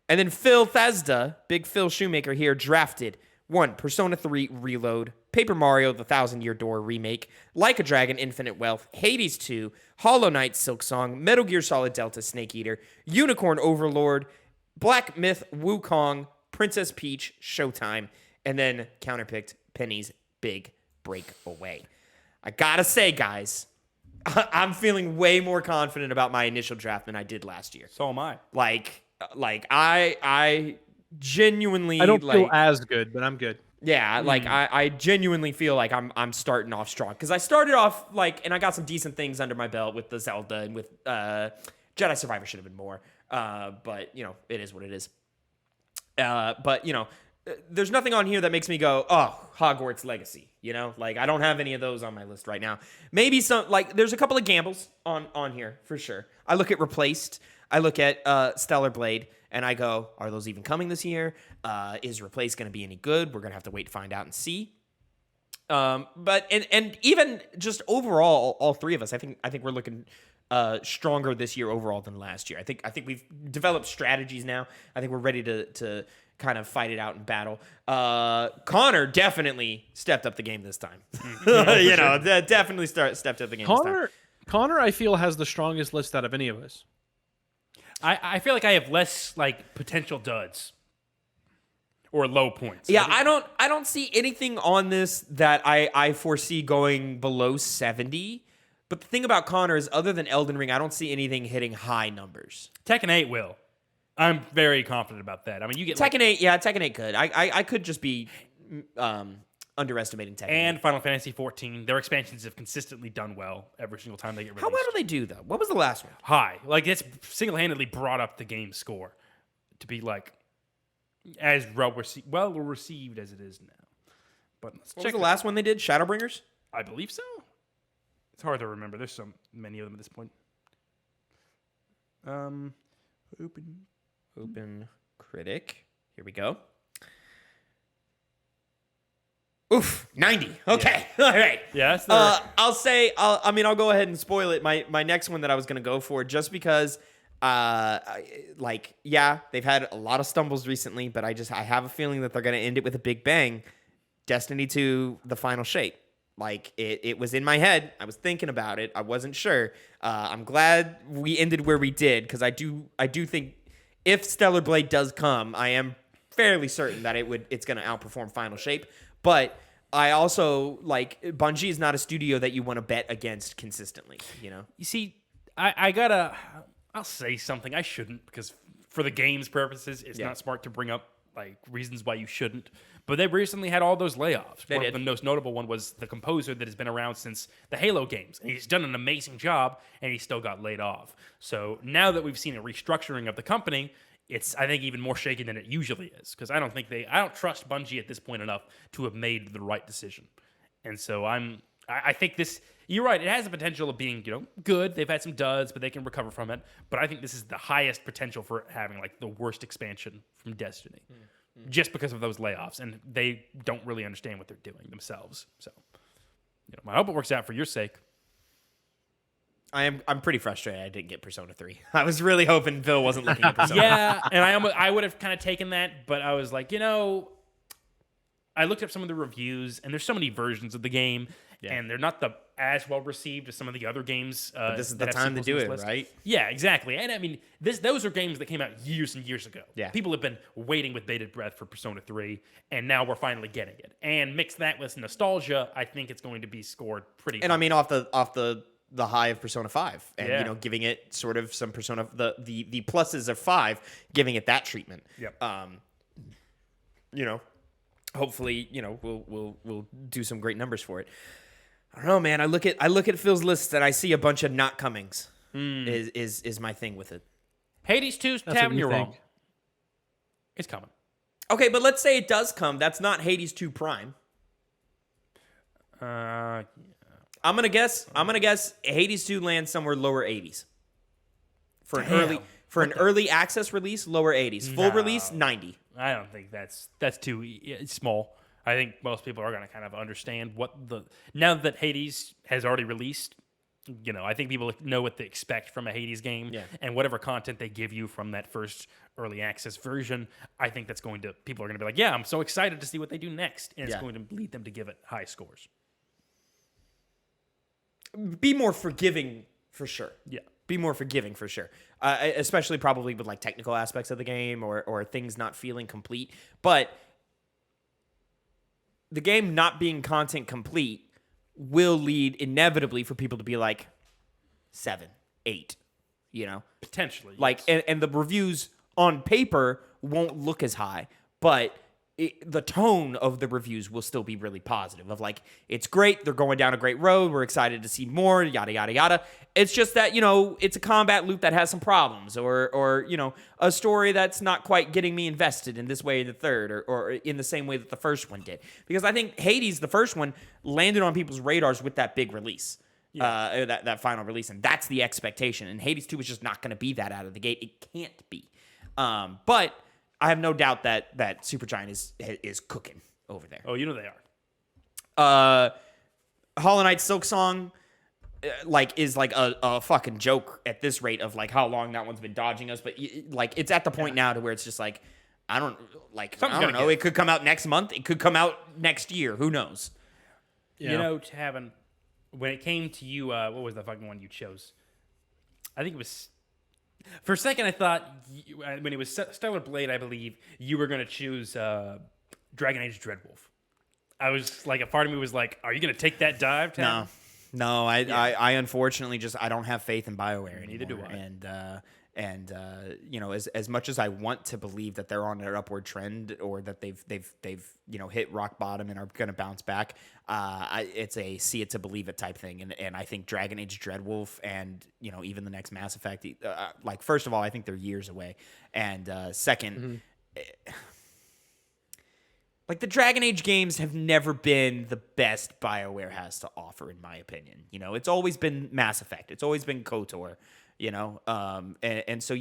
And then Phil Thesda, Big Phil Shoemaker here, drafted 1. Persona 3 Reload, Paper Mario The Thousand Year Door Remake, Like a Dragon Infinite Wealth, Hades 2, Hollow Knight Silk Song, Metal Gear Solid Delta Snake Eater, Unicorn Overlord, Black Myth Wukong, Princess Peach Showtime, and then counterpicked Penny's Big Breakaway. I gotta say, guys, I'm feeling way more confident about my initial draft than I did last year. So am I. I genuinely I don't feel as good, but I'm good. Yeah, I genuinely feel like I'm starting off strong, because I started off and I got some decent things under my belt with the Zelda and with Jedi Survivor should have been more, but it is what it is. But there's nothing on here that makes me go, oh, Hogwarts Legacy. I don't have any of those on my list right now. Maybe some there's a couple of gambles on here for sure. I look at Replaced. I look at Stellar Blade. And I go, are those even coming this year? Is Replace going to be any good? We're going to have to wait to find out and see. But even just overall, all three of us, I think we're looking stronger this year overall than last year. I think we've developed strategies now. I think we're ready to kind of fight it out in battle. Connor definitely stepped up the game this time. Definitely stepped up the game this time. Connor, I feel, has the strongest list out of any of us. I feel like I have less potential duds or low points. Yeah, I don't see anything on this that I foresee going below 70. But the thing about Connor is, other than Elden Ring, I don't see anything hitting high numbers. Tekken 8 will. I'm very confident about that. I mean, you get Tekken 8, yeah, Tekken 8 could. I could just be underestimating technically. And Final Fantasy 14, their expansions have consistently done well every single time they get released. How well do they do, though? What was the last one? High. Like, it's single-handedly brought up the game score to be, like, as well received as it is now. But let's What check was the last one they did? Shadowbringers? I believe so. It's hard to remember. There's so many of them at this point. Open Critic. Here we go. Oof, 90. Okay, all right. Yeah, that's I'll go ahead and spoil it. My next one that I was gonna go for, just because, they've had a lot of stumbles recently, but I have a feeling that they're gonna end it with a big bang. Destiny 2, the final shape. Like, it was in my head. I was thinking about it. I wasn't sure. I'm glad we ended where we did, because I do think if Stellar Blade does come, I am fairly certain that it's going to outperform Final Shape. But I also, like, Bungie is not a studio that you want to bet against consistently, you know? You see, I'll say something. I shouldn't, because for the game's purposes, it's not smart to bring up, like, reasons why you shouldn't. But they recently had all those layoffs. They did. The most notable one was the composer that has been around since the Halo games. And he's done an amazing job, and he still got laid off. So now that we've seen a restructuring of the company, it's, I think, even more shaky than it usually is. Because I don't trust Bungie at this point enough to have made the right decision. And so I think this, you're right, it has the potential of being, good. They've had some duds, but they can recover from it. But I think this is the highest potential for having, like, the worst expansion from Destiny. Just because of those layoffs, and they don't really understand what they're doing themselves. So, I hope it works out for your sake. I'm pretty frustrated I didn't get Persona 3. I was really hoping Phil wasn't looking at Persona. Yeah, and I would have kind of taken that, but I was like, I looked up some of the reviews, and there's so many versions of the game, and they're not as well received as some of the other games. But this is the time to do it, right? Yeah, exactly. And I mean, those are games that came out years and years ago. Yeah. People have been waiting with bated breath for Persona 3, and now we're finally getting it. And mix that with nostalgia, I think it's going to be scored pretty And high. I mean, off the high of Persona 5, and giving it sort of some Persona, the pluses of 5, giving it that treatment. Yep. Hopefully, we'll do some great numbers for it. I don't know, man. I look at Phil's list and I see a bunch of not comings. Is my thing with it. Hades 2's That's Tavern, what you you're think. wrong. It's coming. Okay, but let's say it does come. That's not Hades 2 Prime. I'm gonna guess Hades 2 lands somewhere lower 80s. For an early access release, lower 80s. Full release, 90. I don't think that's too small. I think most people are going to kind of understand now that Hades has already released. I think people know what they expect from a Hades game, and whatever content they give you from that first early access version. I think people are going to be like, yeah, I'm so excited to see what they do next, and it's going to lead them to give it high scores. Be more forgiving for sure. Yeah. Be more forgiving for sure, especially probably with like technical aspects of the game or things not feeling complete. But the game not being content complete will lead inevitably for people to be like 7, 8, Potentially. like, yes. and the reviews on paper won't look as high, but the tone of the reviews will still be really positive of like, it's great. They're going down a great road. We're excited to see more, yada, yada, yada. It's just that, it's a combat loop that has some problems or a story that's not quite getting me invested in this way in the third or in the same way that the first one did. Because I think Hades, the first one, landed on people's radars with that big release. That final release. And that's the expectation. And Hades 2 is just not going to be that out of the gate. It can't be. But I have no doubt that Supergiant is cooking over there. Oh, they are. Hollow Knight Silk Song, is like a fucking joke at this rate of like how long that one's been dodging us. But like it's at the point now to where it's just like I don't know. It could come out next month. It could come out next year. Who knows? Yeah. Tavern, when it came to you, what was the fucking one you chose? I think it was. For a second, I thought when it was Stellar Blade, I believe you were going to choose Dragon Age Dreadwolf. I was like, a part of me was like, "Are you going to take that dive?" Tam? No. I unfortunately I don't have faith in BioWare anymore. Neither do I. And And as much as I want to believe that they're on an upward trend or that they've hit rock bottom and are going to bounce back, it's a see it to believe it type thing. And I think Dragon Age Dreadwolf and even the next Mass Effect, first of all, I think they're years away, and second. Like, the Dragon Age games have never been the best BioWare has to offer, in my opinion. It's always been Mass Effect. It's always been KOTOR, and so,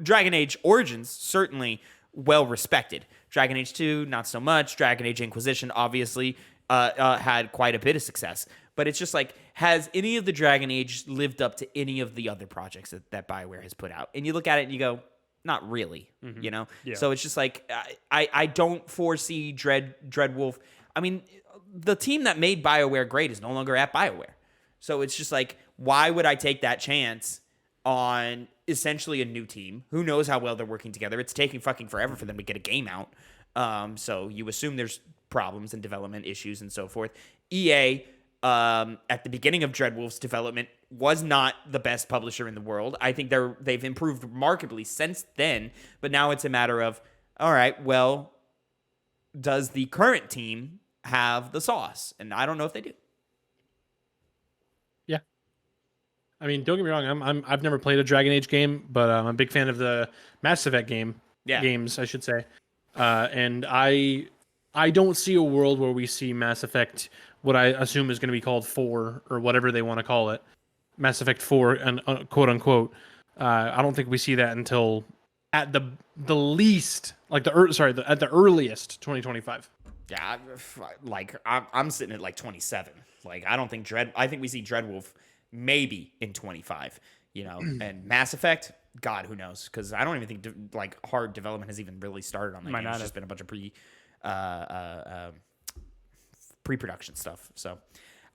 Dragon Age Origins, certainly well respected. Dragon Age 2, not so much. Dragon Age Inquisition, obviously, had quite a bit of success. But it's just like, has any of the Dragon Age lived up to any of the other projects that BioWare has put out? And you look at it and you go, not really, Yeah. So it's just like I don't foresee Dreadwolf. I mean, the team that made BioWare great is no longer at BioWare, so it's just like, why would I take that chance on essentially a new team? Who knows how well they're working together? It's taking fucking forever for them to get a game out. So you assume there's problems and development issues and so forth. EA. At the beginning of Dreadwolf's development, was not the best publisher in the world. I think they've improved remarkably since then, but now it's a matter of, all right, well, does the current team have the sauce? And I don't know if they do. Yeah, I mean, don't get me wrong. I've never played a Dragon Age game, but I'm a big fan of the Mass Effect games, I should say. And I don't see a world where we see Mass Effect, what I assume is going to be called 4 or whatever they want to call it, Mass Effect 4 and quote unquote. I don't think we see that until at the least, at the earliest 2025. Yeah, I'm sitting at like 27. Like, I don't think I think we see Dreadwolf maybe in 25. And Mass Effect, God, who knows? Because I don't even think hard development has even really started on that game. It's just been a bunch of pre-production stuff. So,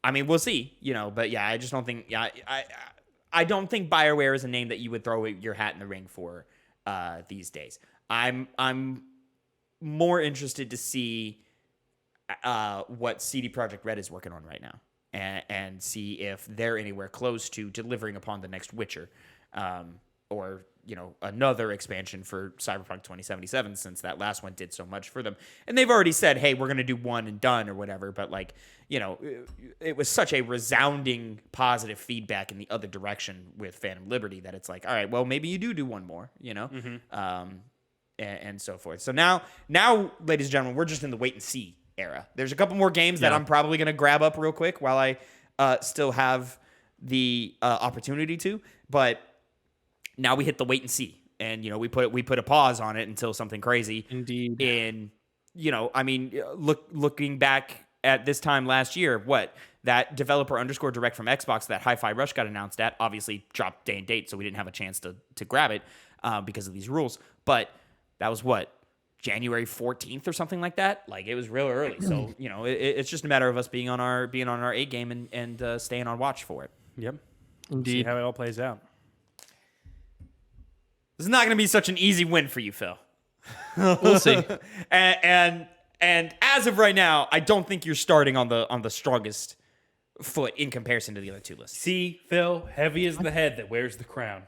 I mean, we'll see, but yeah, I just don't think, I don't think BioWare is a name that you would throw your hat in the ring for these days. I'm more interested to see what CD Projekt Red is working on right now, and see if they're anywhere close to delivering upon the next Witcher, or another expansion for Cyberpunk 2077, since that last one did so much for them. And they've already said, hey, we're going to do one and done or whatever. But it was such a resounding positive feedback in the other direction with Phantom Liberty that it's like, all right, well, maybe you do one more, and so forth. So now, ladies and gentlemen, we're just in the wait and see era. There's a couple more games that I'm probably going to grab up real quick while I still have the opportunity to, but now we hit the wait and see, and we put a pause on it until something crazy. Indeed. And I mean, looking back at this time last year, that developer _direct from Xbox that Hi-Fi Rush got announced at obviously dropped day and date, so we didn't have a chance to grab it because of these rules. But that was January 14th or something like that. Like, it was real early, so it's just a matter of us being on our A game and staying on watch for it. Yep. Indeed. See how it all plays out. This is not going to be such an easy win for you, Phil. We'll see. and as of right now, I don't think you're starting on the strongest foot in comparison to the other two lists. See, Phil, heavy is the head that wears the crown.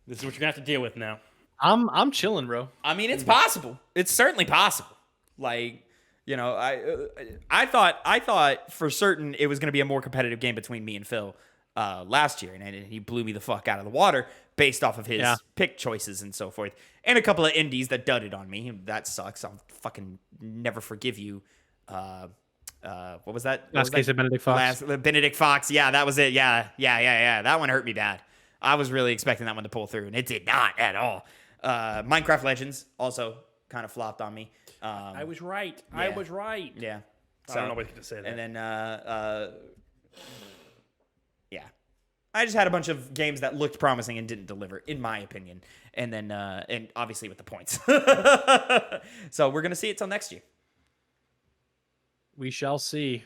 This is what you're going to have to deal with now. I'm chilling, bro. I mean, it's possible. It's certainly possible. Like, I thought for certain it was going to be a more competitive game between me and Phil last year, and he blew me the fuck out of the water based off of his pick choices and so forth, and a couple of indies that dudded on me. That sucks. I'll fucking never forgive you. What was that? Last case of Benedict Fox. Benedict Fox. Yeah, that was it. Yeah. That one hurt me bad. I was really expecting that one to pull through, and it did not at all. Minecraft Legends also kind of flopped on me. I was right. Yeah. I was right. Yeah. I don't know what to say that. And then, yeah. I just had a bunch of games that looked promising and didn't deliver, in my opinion. And then, and obviously with the points. So we're going to see it till next year. We shall see.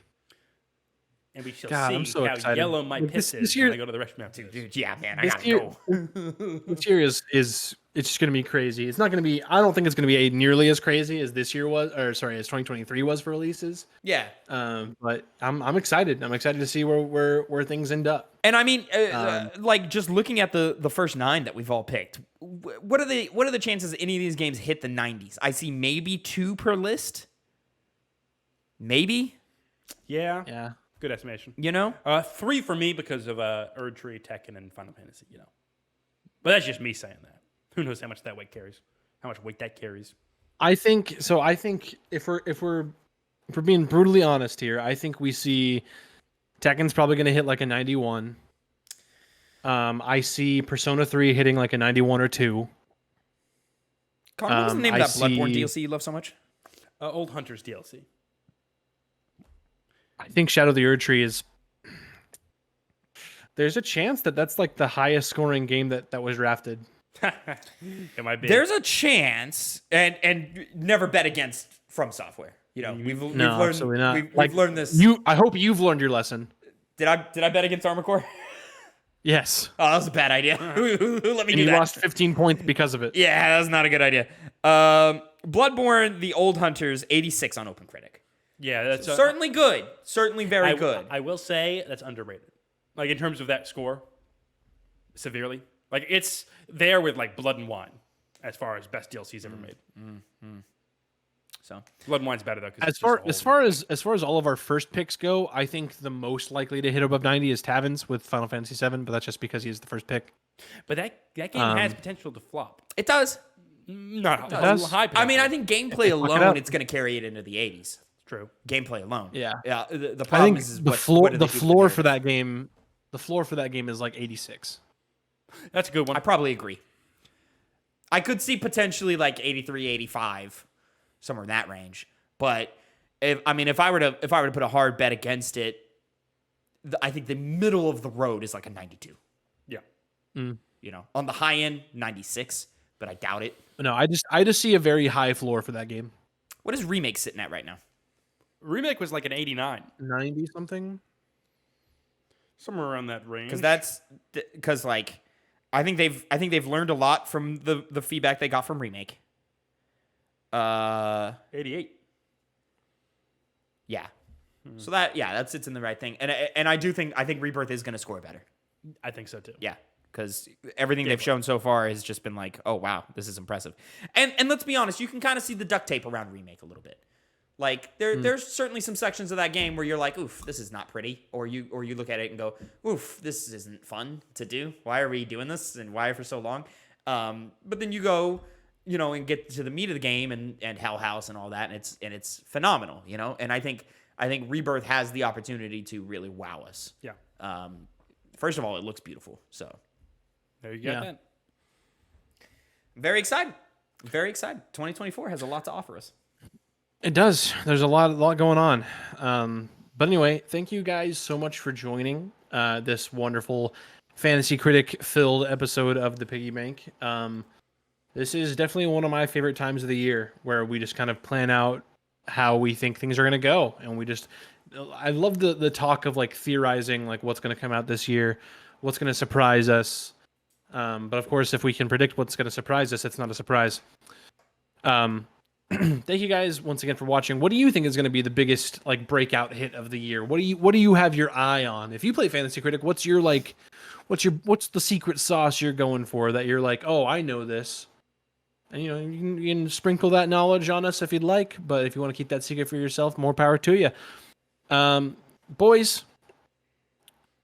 And we shall God, see I'm so how excited. yellow my piss This is year- when I go to the restroom after this. Dude, yeah, man, I This got to year- go. This year is it's just going to be crazy. It's not going to be. I don't think it's going to be nearly as crazy as this year was, or sorry, as 2023 was for releases. Yeah. But I'm excited. I'm excited to see where things end up. And I mean, like just looking at the first 9 that we've all picked, what are the chances any of these games hit the 90s? I see maybe 2 per list. Maybe. Yeah. Yeah. Good estimation. 3 for me because of Erdtree, Tekken, and Final Fantasy. But that's just me saying that. Who knows how much that weight carries? How much weight that carries? I think so. I think if we're being brutally honest here, I think we see Tekken's probably going to hit like a 91. I see Persona 3 hitting like a 91 or 2. Connor, what was the name of that Bloodborne DLC you love so much? Old Hunters DLC. I think Shadow of the Erdtree is. There's a chance that that's like the highest scoring game that was drafted. It might be. There's a chance, and never bet against From Software. We've learned. Absolutely not. We've learned this. I hope you've learned your lesson. Did I bet against Armor Core? Yes. Oh, that was a bad idea. Who let me do you that? lost 15 points because of it. Yeah, that was not a good idea. Bloodborne, The Old Hunters, 86 on OpenCritic. Yeah, that's certainly good. Certainly very good. I will say that's underrated. Like in terms of that score, severely. Like it's there with like Blood and Wine as far as best DLCs ever made. So Blood and Wine's better though. As far as all of our first picks go, I think the most likely to hit above 90 is Tavin's with Final Fantasy VII, but that's just because he's the first pick. But that game has potential to flop. it does. Not It high. I mean, I think gameplay alone, it's going to carry it into the 80s. True. Gameplay alone. Yeah. Yeah. The I problem think is the what floor do the they do floor for for that game is like 86. That's a good one. I probably agree. I could see potentially like 83, 85, somewhere in that range. But if I were to put a hard bet against it, I think the middle of the road is like a 92. Yeah. On the high end, 96, but I doubt it. No, I just see a very high floor for that game. What is Remake sitting at right now? Remake was like an 89. 90 something? Somewhere around that range. Because like I think they've learned a lot from the feedback they got from Remake. 88. Yeah. So that sits in the right thing. And I think Rebirth is going to score better. I think so too. Yeah. Because everything they've shown so far has just been like, oh wow, this is impressive. And let's be honest, you can kind of see the duct tape around Remake a little bit. Like there's certainly some sections of that game where you're like, oof, this is not pretty, or you look at it and go, oof, this isn't fun to do. Why are we doing this, and why for so long? But then you go, and get to the meat of the game and Hell House and all that, and it's phenomenal, And I think Rebirth has the opportunity to really wow us. Yeah. First of all, it looks beautiful, so there you go. Yeah. Then. Very excited. Very excited. 2024 has a lot to offer us. It does. There's a lot going on. But anyway, thank you guys so much for joining this wonderful fantasy critic filled episode of the Piggy Bank. This is definitely one of my favorite times of the year where we just kind of plan out how we think things are going to go. And I love the talk of like theorizing like what's going to come out this year, what's going to surprise us. But of course, if we can predict what's going to surprise us, it's not a surprise. Thank you guys once again for watching. What do you think is going to be the biggest like breakout hit of the year? What do you have your eye on? If you play Fantasy Critic, what's the secret sauce you're going for that you're like, oh, I know this? And you can sprinkle that knowledge on us if you'd like, but if you want to keep that secret for yourself, more power to you. Boys,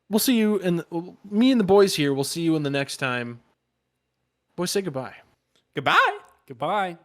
we'll see you me and the boys here. We'll see you in the next time. Boys, say goodbye. Goodbye. Goodbye.